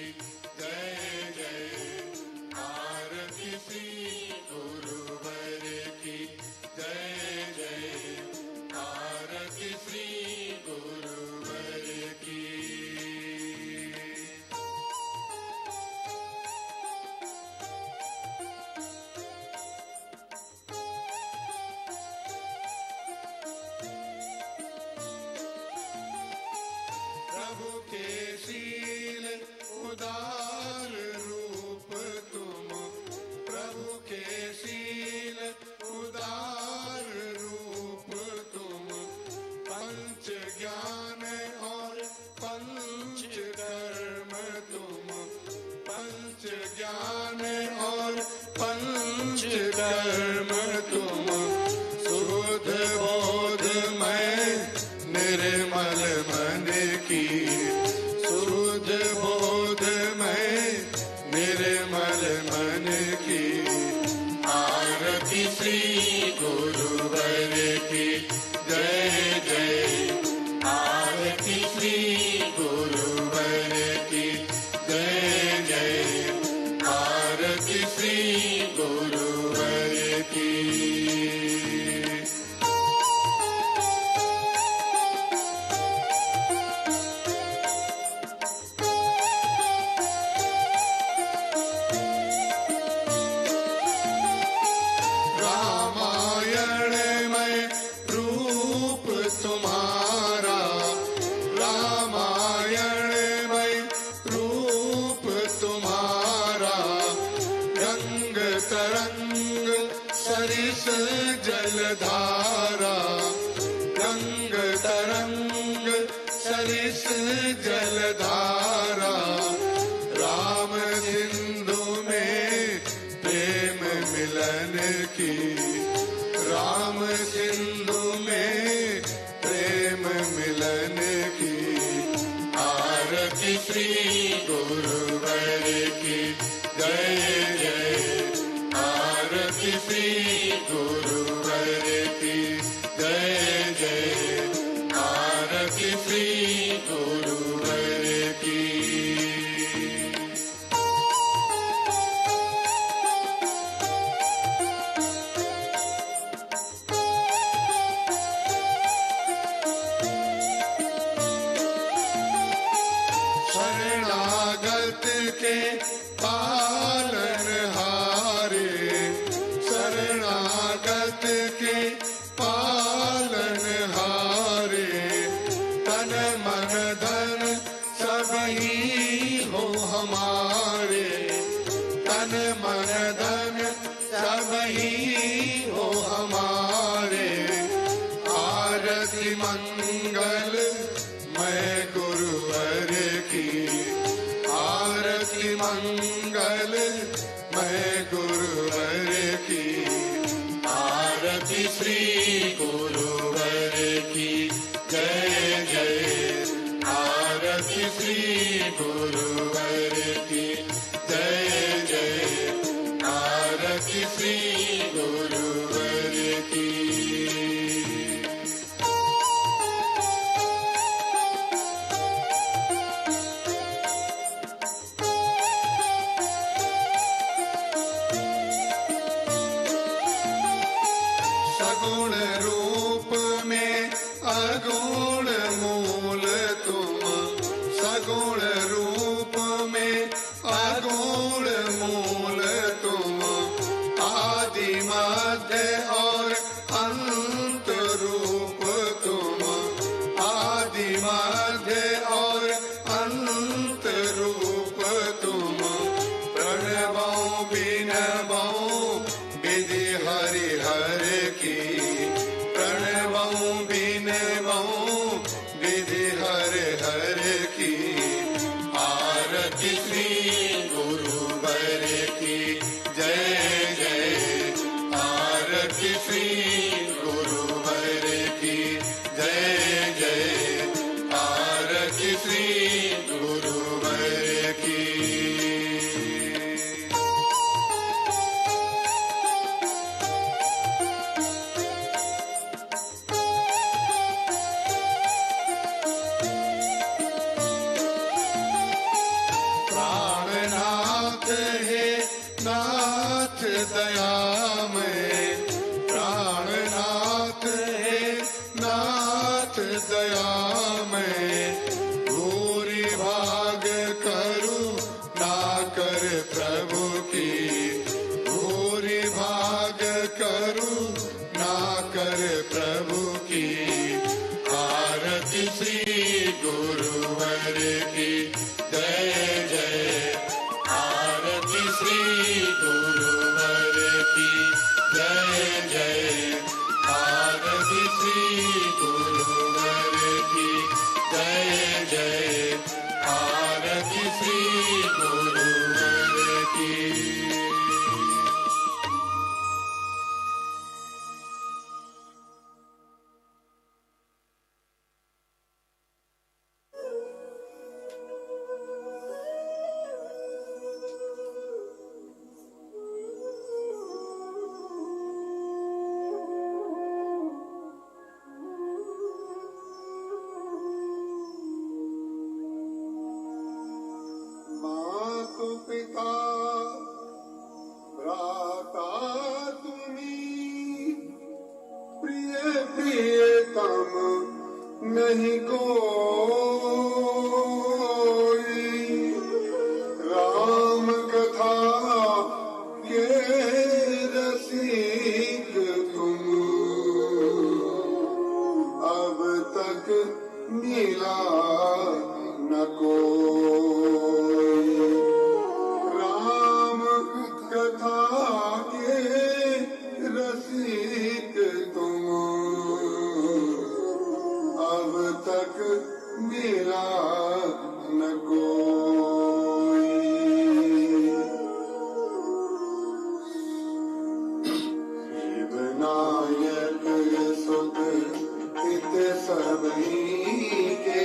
Speaker 2: जय जय, आरती श्री गुरुवर की जय जय, आरती श्री गुरुवर की। जय जय
Speaker 1: आरती श्री
Speaker 2: गुरुवर की जय जय आरती श्री गुरुवर की रामायण में रूप तुम्हारा रामायण में रूप तुम्हारा रंग तरंग सरिस जलधारा रंग तरंग सरिस जलधारा राम सिंधु में प्रेम मिलन की राम सिंधु में प्रेम मिलन की आरती श्री गुरुवर की जय जय आरती श्री गुरुवर की जय जय आरती श्री गुरुवर की शरणागत के पालनहारे शरणागत के पालनहारे तन मन धन सब ही हो हमारे तन मन धन सब ही हो हमारे आरती मंगल मैं गुरुवर की आरती मंगल मैं गुरुवर की आरती श्री गुरुवर की जय जय आरती श्री गुरुवर की जय जय आरती श्री गुरुवर की सगुण रूप में अगुण मूल तुम सगुण रूप में अगुण मूल तुम आदि मध्य और अंत रूप तुम आदि मध्य और अंत रूप तुम प्रणवों बिनवों विधि हरि हर की प्रणवों बिनवों विधि हर हर की आरती श्री गुरुवर की जय जय आरती श्री गुरुवर की जय जय आरती श्री गुरुवर की प्राणनाथ है नाथ दया में प्राणनाथ है नाथ दया में भूरि भाग करू ना कर प्रभु की भूरि भाग करू ना कर प्रभु की आरती श्री गुरुवर की जय जय आरती श्री गुरुवर की जय जय आरती श्री गुरुवर की नहीं कोई राम कथा के रसिक तुम अब तक मिला न कोई राम कथा के रसिक तुम अब तक मिला न कोई शिवनायक सुत हित सबही के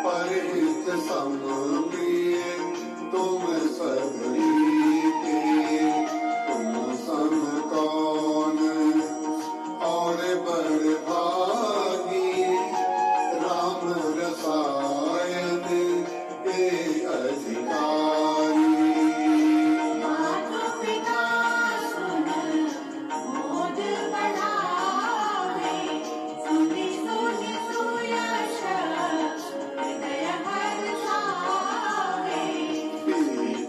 Speaker 2: परहित समप्रिय तुम सबही के तुम सम कौन और बड़ भागी राम रसायन के अधिकारी
Speaker 1: मातु पिता सुन मोद बढ़ावे सुनि सुनि सुयश हृदय हर्षावे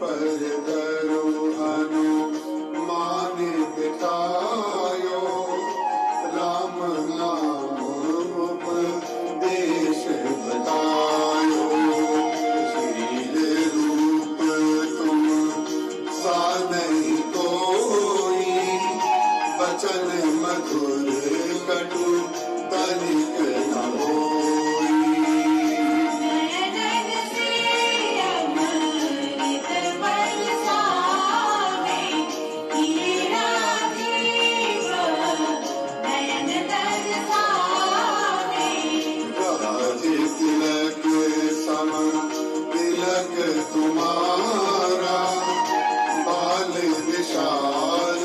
Speaker 2: पर धरो हनुमान बिठायो राम नाम उपदेश बतायो शील रूप तुम सा नहीं कोई वचन मधुर कटु तनिक न होई
Speaker 1: नयन से अमृत बरसावे किए राजीव नयन तरसावे
Speaker 2: राज तिलक सम तिलक तुम्हारा बाल विशाल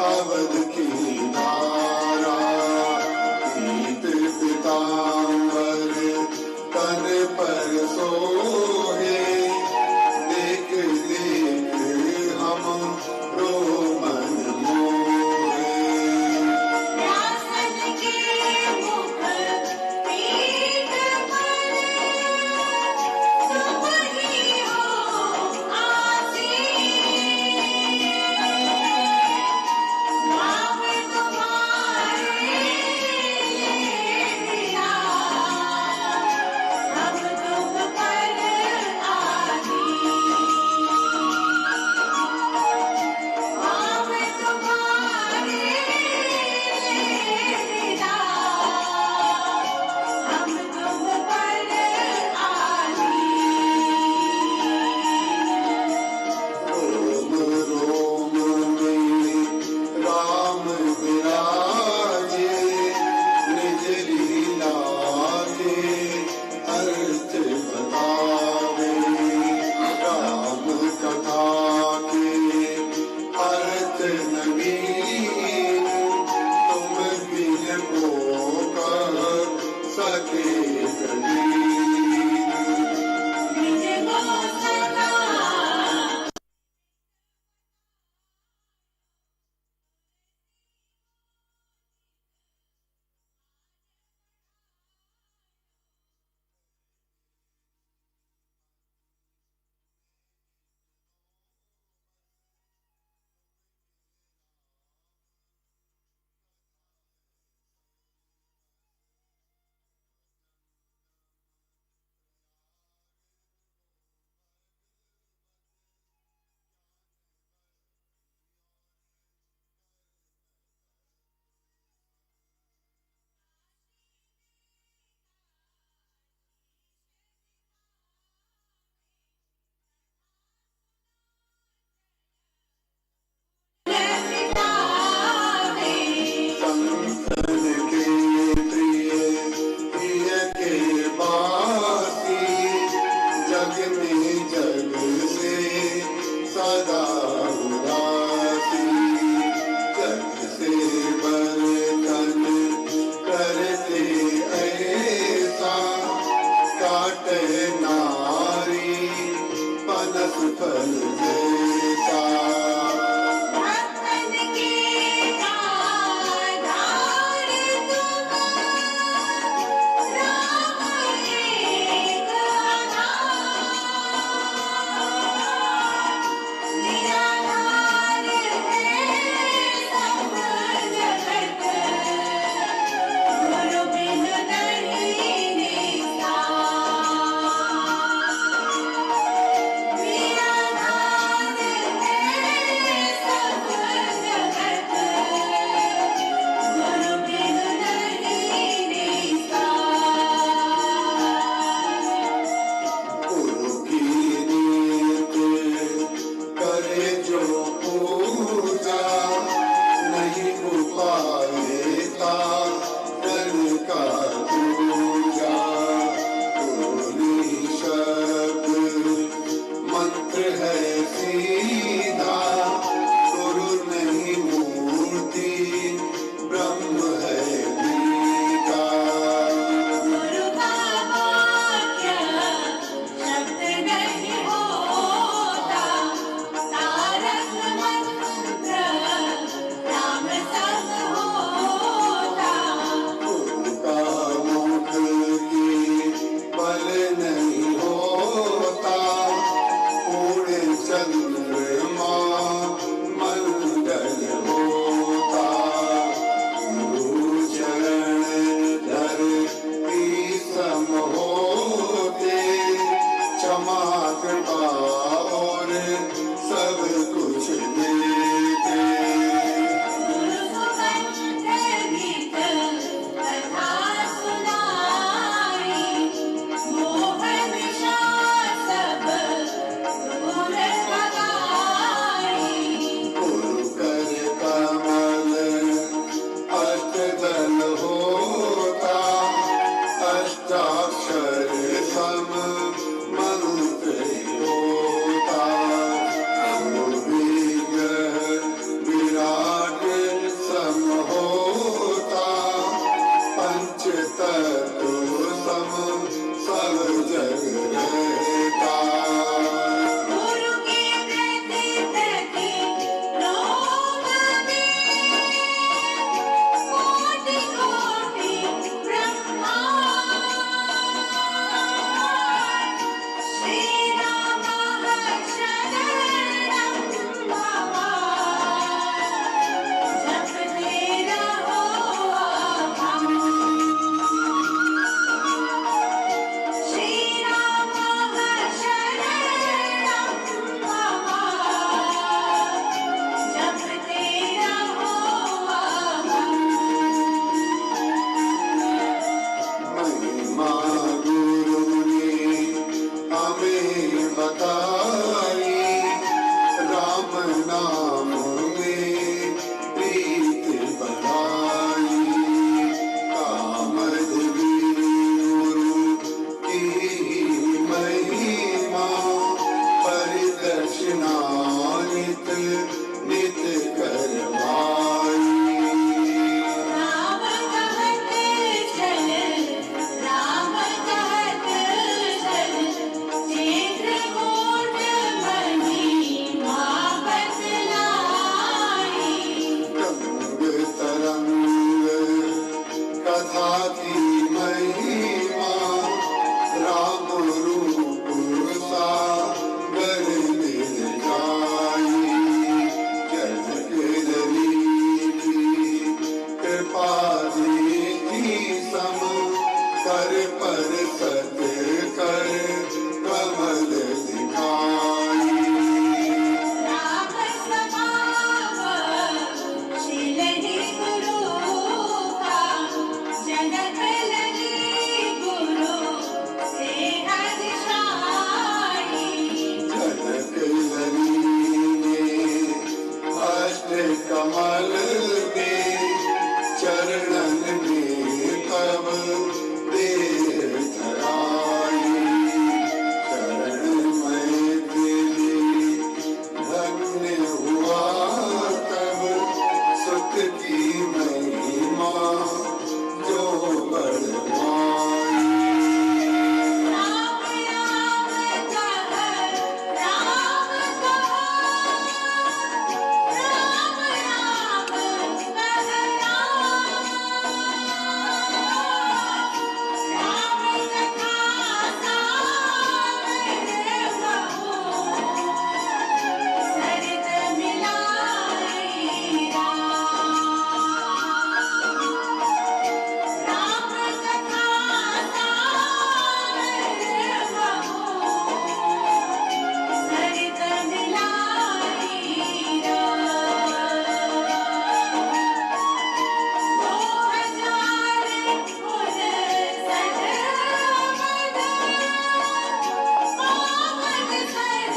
Speaker 2: अवध की धारा पीत पीतांबर तन पर सोहे देख देख हम रो मन मोहे
Speaker 1: व्यासन के मुख पीठ पर तुम ही हो आसीन नाम तुम्हारे दिया हम तुम पर आधीन नाम तुम्हारे दिया हम तुम पर आधीन
Speaker 2: रोम रोम में राम विराजे निज लीला के अर्थ बतावे राम कथा के अर्थ नवीन तुम बिन को कह सके कलीन
Speaker 1: निज को सदा
Speaker 2: कथा की महिमा राम रूप सागर मिल जाई जनक जनी कृपा थी सम कर पर सत कर कमल दिखाई
Speaker 1: राम समाव शीलहि गुरु का जनक लगी गुरु से हर्षाई
Speaker 2: जनक जनी अष्ट कमल में चरणन में तब देह धराई शरण में तेरी धन्य हुआ तब सुख की महिमा जो बढ़वाई
Speaker 1: राम राम कह राम कह राम राम कह राम कथा सागर बहो सरित मिलाई राम कथा सागर बहो सरित मिलाई दो हजार गुण सजमद पावन सर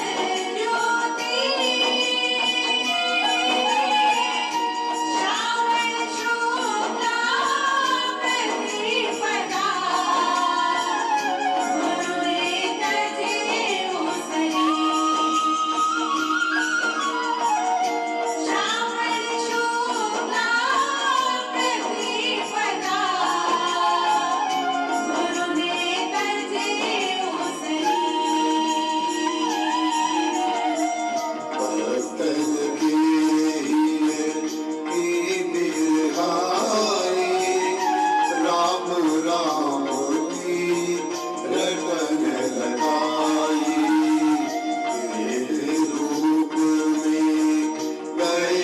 Speaker 1: ज्योति श्रावण शुक्ला प्रतिपदा गुरु एक जीव सरी श्रावण शुक्ला प्रतिपदा गुरु एक जीव सरी
Speaker 2: भक्तन की बिरहाई राम राम की रटन लगाई तेरे रूप में गए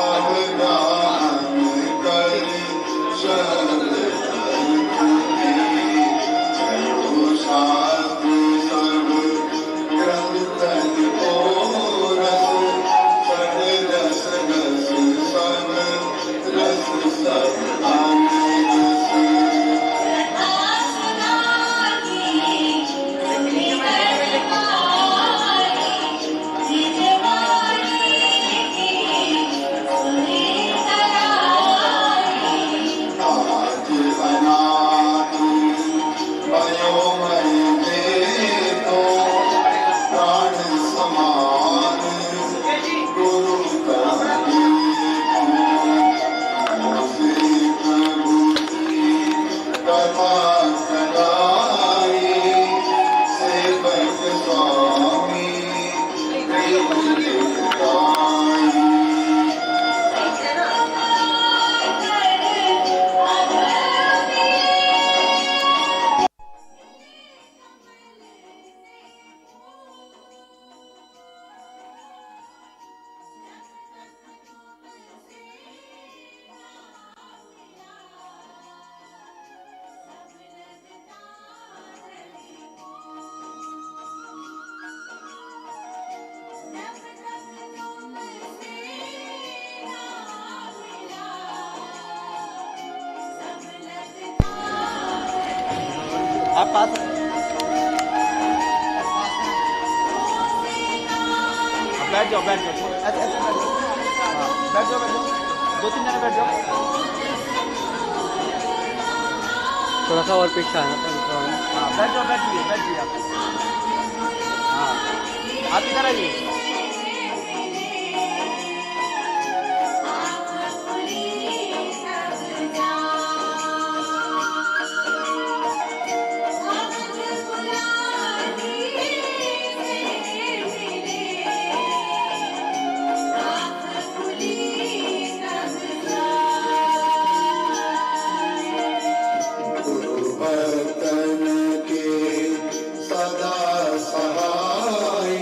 Speaker 2: अवदान कर शब्द चलो शास्त्र सब ग्रंथन को रस पढ़ रस रस सब रस सब आनंद
Speaker 1: आसुनानी तुमि बरपाई जिजवानी की सुनी कराई
Speaker 2: आज अनाथ वयोमय देखो प्राण समान गुरु का देखो प्रभु की कथा कराई सेवक स्वामी प्रेम दिखाई
Speaker 4: आप पास बैठ जाओ ऐसे ऐसे बैठ जाओ 2-3 जने बैठ जाओ
Speaker 5: थोड़ा सा और पीछे आना था।
Speaker 4: हाँ बैठ जाइए आप। हाँ आप इधर आइए।
Speaker 2: गुरु भक्तन के सदा सहाय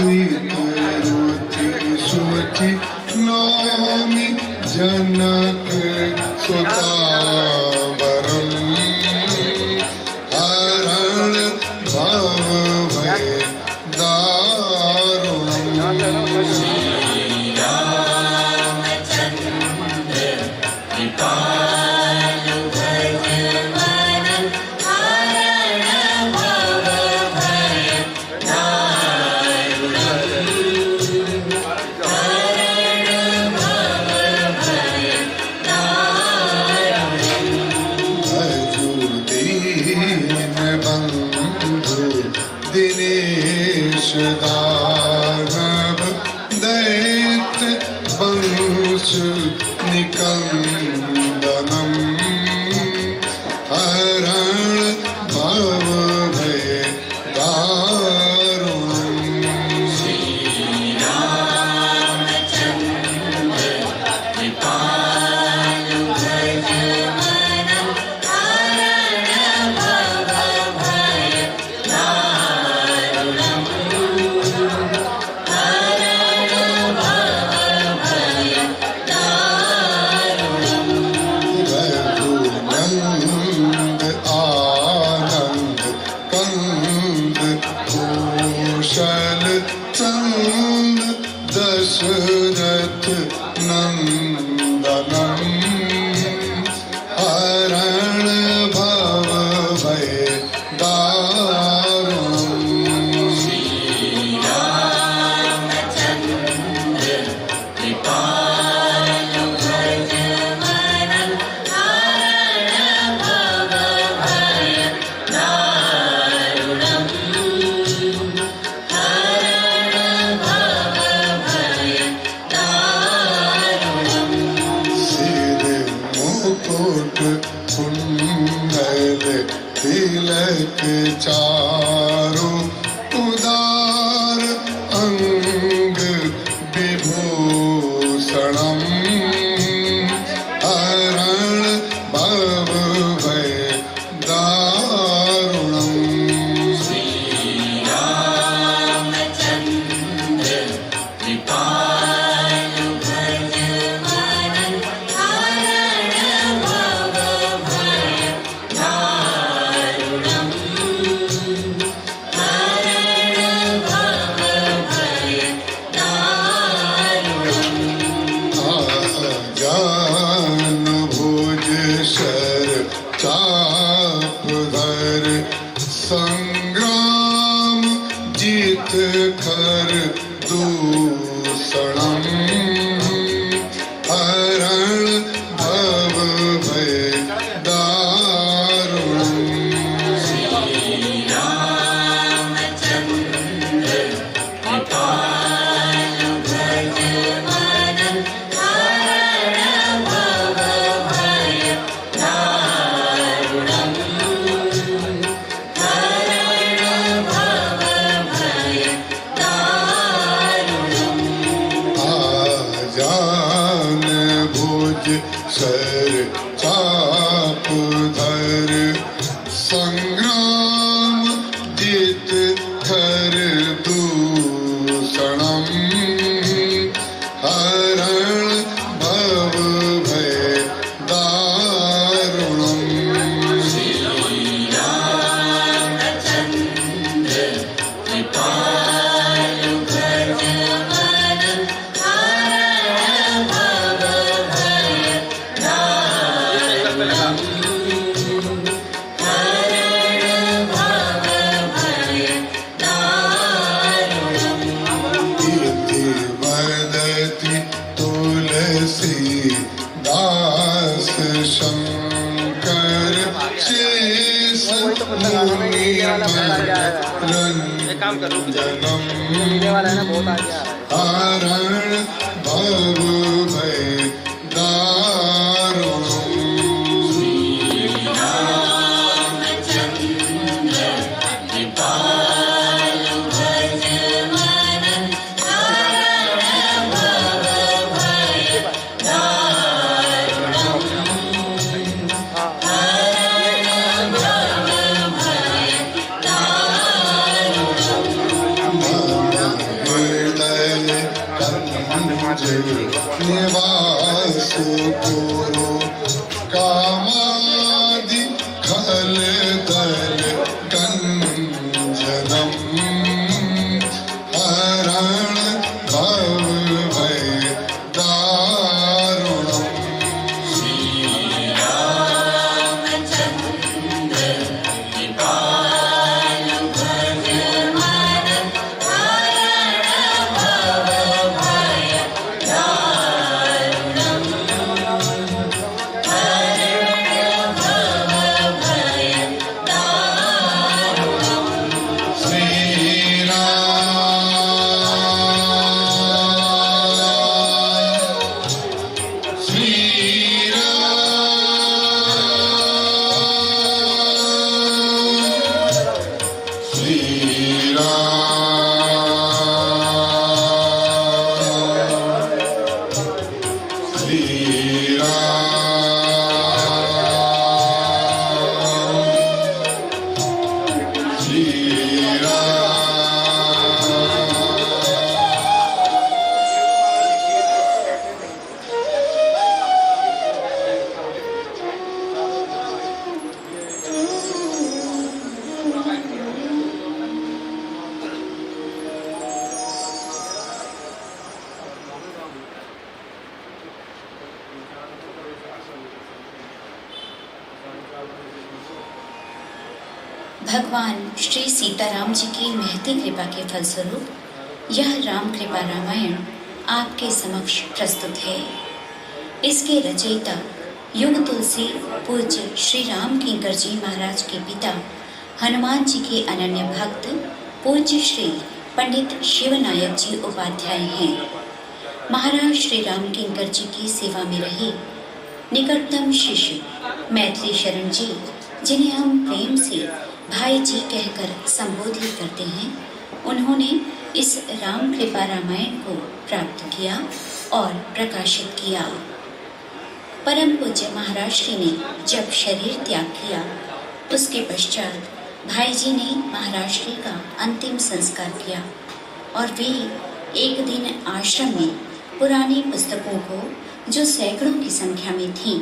Speaker 2: प्रीत रुचि सुचि नौमि जनक सुतावरम हरण भव भय दिनेश दानव दैत्य वंश निकंदनम हरण भव भय दारुणम रघुनंद आनंद कंद कौशल चंद दशरथ नंदनम हरण भव भय दारुणम मुकुट कुंडल तिलक चारु उदार अंग विभूषणम हरण भव भय दारुणम जान भुज शर चाप धर संग्राम जीत कर दूषणम हरण भव भय दारुणम जान भुज सर चाप धर संग्राम जीत कर दूषणम हरण भव भय दारुणम वदति तुलसी दास शंकर शेष मुनि रंजनम हरण भव भय दारुणम
Speaker 5: भगवान श्री सीताराम जी की महती कृपा के फलस्वरूप यह राम कृपा रामायण आपके समक्ष प्रस्तुत है। इसके रचयिता युग तुलसी पूज्य श्री राम किंकर जी महाराज के पिता हनुमान जी के अनन्य भक्त पूज्य श्री पंडित शिवनायक जी उपाध्याय हैं। महाराज श्री राम किंकर जी की सेवा में रहे निकटतम शिष्य मैथिली शरण जी, जिन्हें हम प्रेम से भाई जी कहकर संबोधित करते हैं, उन्होंने इस राम कृपा रामायण को प्राप्त किया और प्रकाशित किया। परम पूज्य महाराज श्री ने जब शरीर त्याग किया, उसके पश्चात भाई जी ने महाराज श्री का अंतिम संस्कार किया और वे एक दिन आश्रम में पुरानी पुस्तकों को, जो सैकड़ों की संख्या में थी,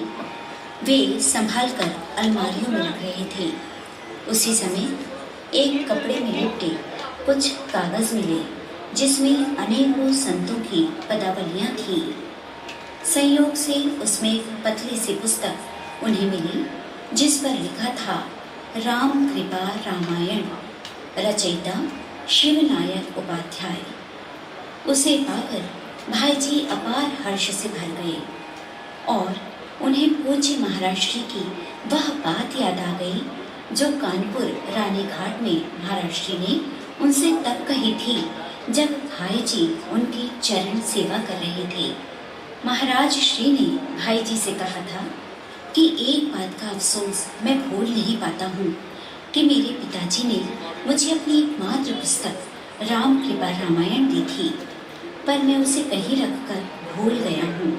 Speaker 5: वे संभालकर अलमारियों में रख रहे थे। उसी समय एक कपड़े में लिपटे कुछ कागज मिले, जिसमें अनेकों संतों की पदावलियां थी। संयोग से उसमें एक पतली सी पुस्तक उन्हें मिली, जिस पर लिखा था राम कृपा रामायण, रचयिता शिवनायक उपाध्याय। उसे पाकर भाई जी अपार हर्ष से भर गए और उन्हें पूज्य महाराज श्री की वह बात याद आ गई, जो कानपुर रानी घाट में महाराज श्री ने उनसे तब कही थी, जब भाई जी उनकी चरण सेवा कर रहे थे। महाराज श्री ने भाई जी से कहा था कि एक बात का अफसोस मैं भूल नहीं पाता हूँ कि मेरे पिताजी ने मुझे अपनी एकमात्र पुस्तक राम कृपा रामायण दी थी, पर मैं उसे कहीं रखकर भूल गया हूँ।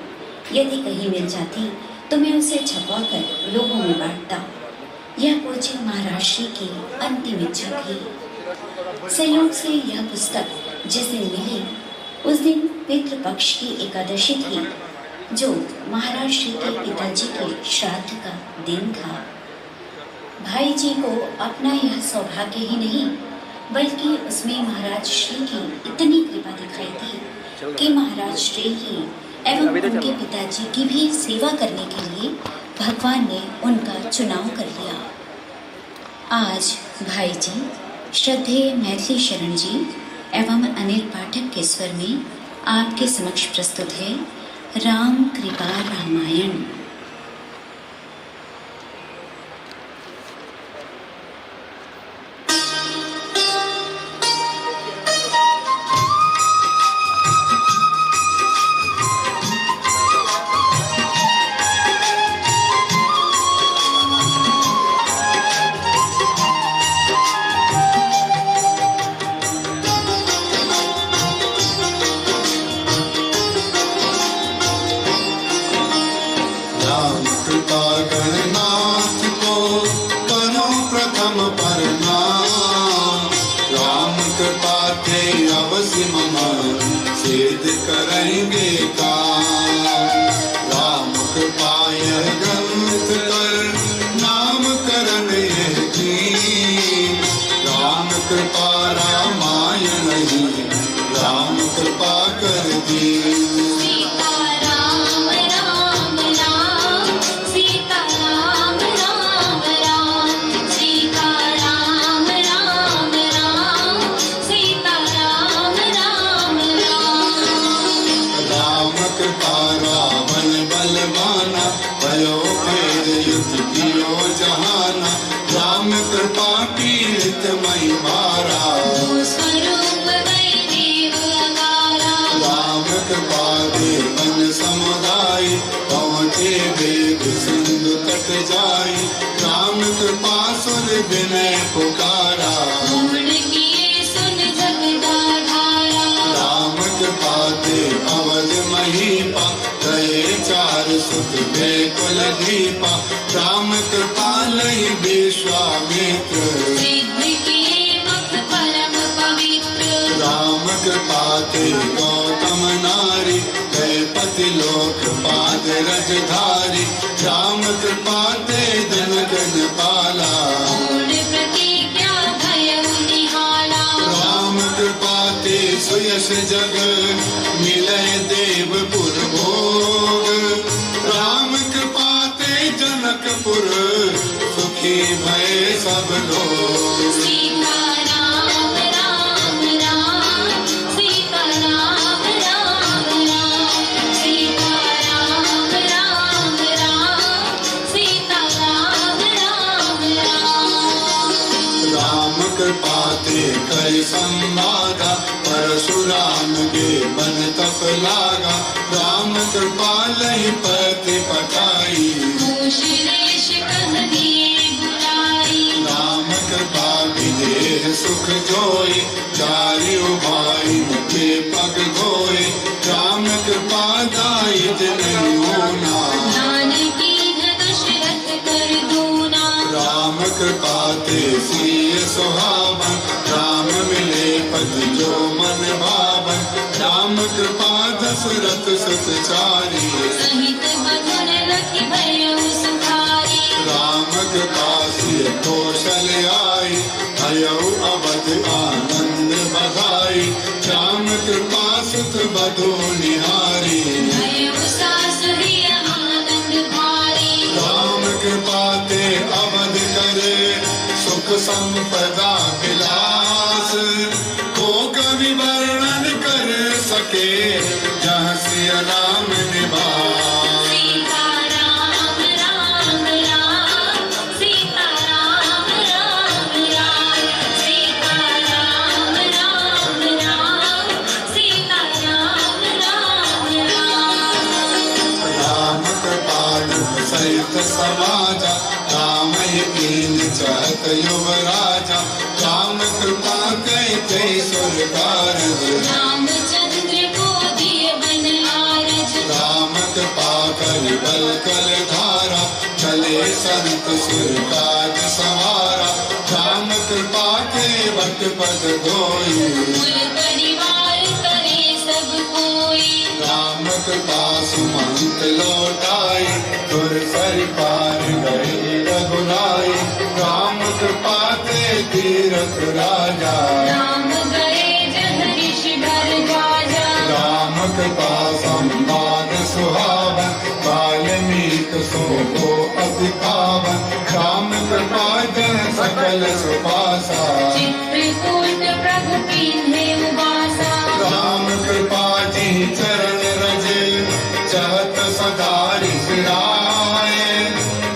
Speaker 5: यदि कहीं मिल जाती तो मैं उसे छपवाकर लोगों में बांटता। यह पूज्य महाराज श्री की अंतिम इच्छा थी। संयोग से यह पुस्तक जिस दिन मिली, उस दिन पितृपक्ष की एकादशी थी, जो महाराज श्री के पिताजी के श्राद्ध का दिन था। भाई जी को अपना यह सौभाग्य ही नहीं, बल्कि उसमें महाराज श्री की इतनी कृपा दिखाई थी कि महाराज श्री की एवं उनके पिताजी की भी सेवा करने के लिए भगवान ने उनका चुनाव कर लिया। आज भाई जी श्रद्धेय मैथिली शरण जी एवं अनिल पाठक के स्वर में आपके समक्ष प्रस्तुत है राम कृपा रामायण।
Speaker 2: करेंगे काम राम कृपा यह ग्रंथ कर नामकरण यह कीन। राम कृपा रामायण ही राम कृपा कर दी। राम कृपा कीर्त मई मारा राम कृपा देवन समुदाय पहुँचे वेद सिंधु तट जाई। राम कृपा सुर विनय पुकारा
Speaker 1: पूर्ण किए सुन
Speaker 2: राम कृपालहि विश्वामित्र
Speaker 1: सिद्ध किए मुख परम पवित्र
Speaker 2: राम कृपा ते गौतम नारी गए पति लोकपाल रजधारी राम कृपा ते जनगण पाला
Speaker 1: पूर्ण प्रतिज्ञा भयउ निहाला
Speaker 2: राम कृपा ते सुयश जग मिलय देवपुर भोग राम कृपा ते जनकपुर सुखी भय सब लोग
Speaker 1: सीता राम राम राम सीता राम राम राम सीता राम राम राम सीता राम राम राम
Speaker 2: राम कृपा ते कर संवादा परशुराम के मन तप लागा राम कृपा लहि पति पठाई
Speaker 1: मूष देश कह दिए बुलाई
Speaker 2: राम कृपा विदेह सुख जोई चारियो भाई मुखे पग धोए राम कृपा दायित नहीं होना
Speaker 1: जानकी दशरथ कर दूना
Speaker 2: राम कृपा ते सिय सुहावन राम मिले पति जो मन भावन राम कृपा दशरथ सुत चारी
Speaker 1: सहित बधुर लखि भयउ सुखारी
Speaker 2: राम कृपा सिय कौशल आई भयउ अवध आनंद बधाई राम कृपा सुत बधु निहारी
Speaker 1: भयउ सासुरी आनंद भारी
Speaker 2: राम कृपा ते अवध करे सुख संपदा विलास को कवि वर्णन कर सके जहाँ सिय राम निवास
Speaker 1: सीता राम राम राम सीता राम राम राम सीता राम राम राम सीता राम राम राम
Speaker 2: राम कृपाल सहित समाजा राम कीन चाहत युवराजा राम कृपा कहते सुरकार
Speaker 1: रामचंद्र को दिए बन आरज
Speaker 2: राम कृपा कर बल कल धारा चले संत सुर काज सवारा राम कृपा के वट पद धोई
Speaker 1: कुल परिवार करे सब कोई
Speaker 2: राम कृपा सुमंत लौटाई दुर सर पार गए रघुराई राम कृपा ते तीरथ राजा
Speaker 1: राम गए जह ऋषि भर जाजा
Speaker 2: राम कृपा संवाद सुहावन वाल्मीक सो को अति पावन राम कृपा जन सकल सुपासा
Speaker 1: चित्रकूट प्रभु कीन्हे उबासा
Speaker 2: राम कृपा जी चरण रजे चाहत सदारि सिराए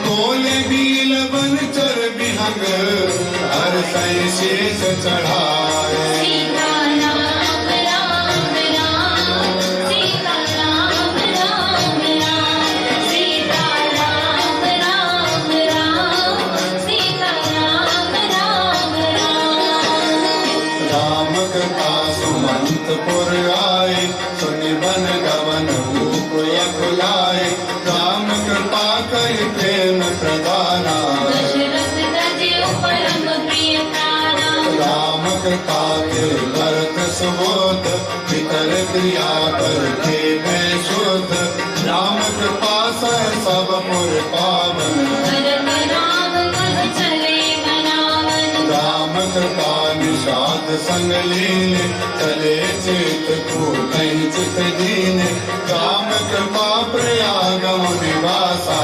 Speaker 2: कोले बील बन चर बिहंग हर सै शेष चढ़ाए
Speaker 1: सीता राम राम राम सीता राम राम राम सीता राम राम राम सीता राम राम राम
Speaker 2: राम कृपा सुमंत पुर आए सुनि बन गवन रूप यखुलाए राम कृपा कर प्रेम प्रदाना
Speaker 1: दशरथ तजो परम प्रिय प्राणा
Speaker 2: राम कृपा के भरत सुबोध पितर क्रिया करते मैं शुद्ध राम कृपा से सब पुर पावन
Speaker 1: भरत राम कह चले बनावन
Speaker 2: राम कृपा निषाद संग लीन चले चित को चित दीन राम कृपा प्रयाग निवासा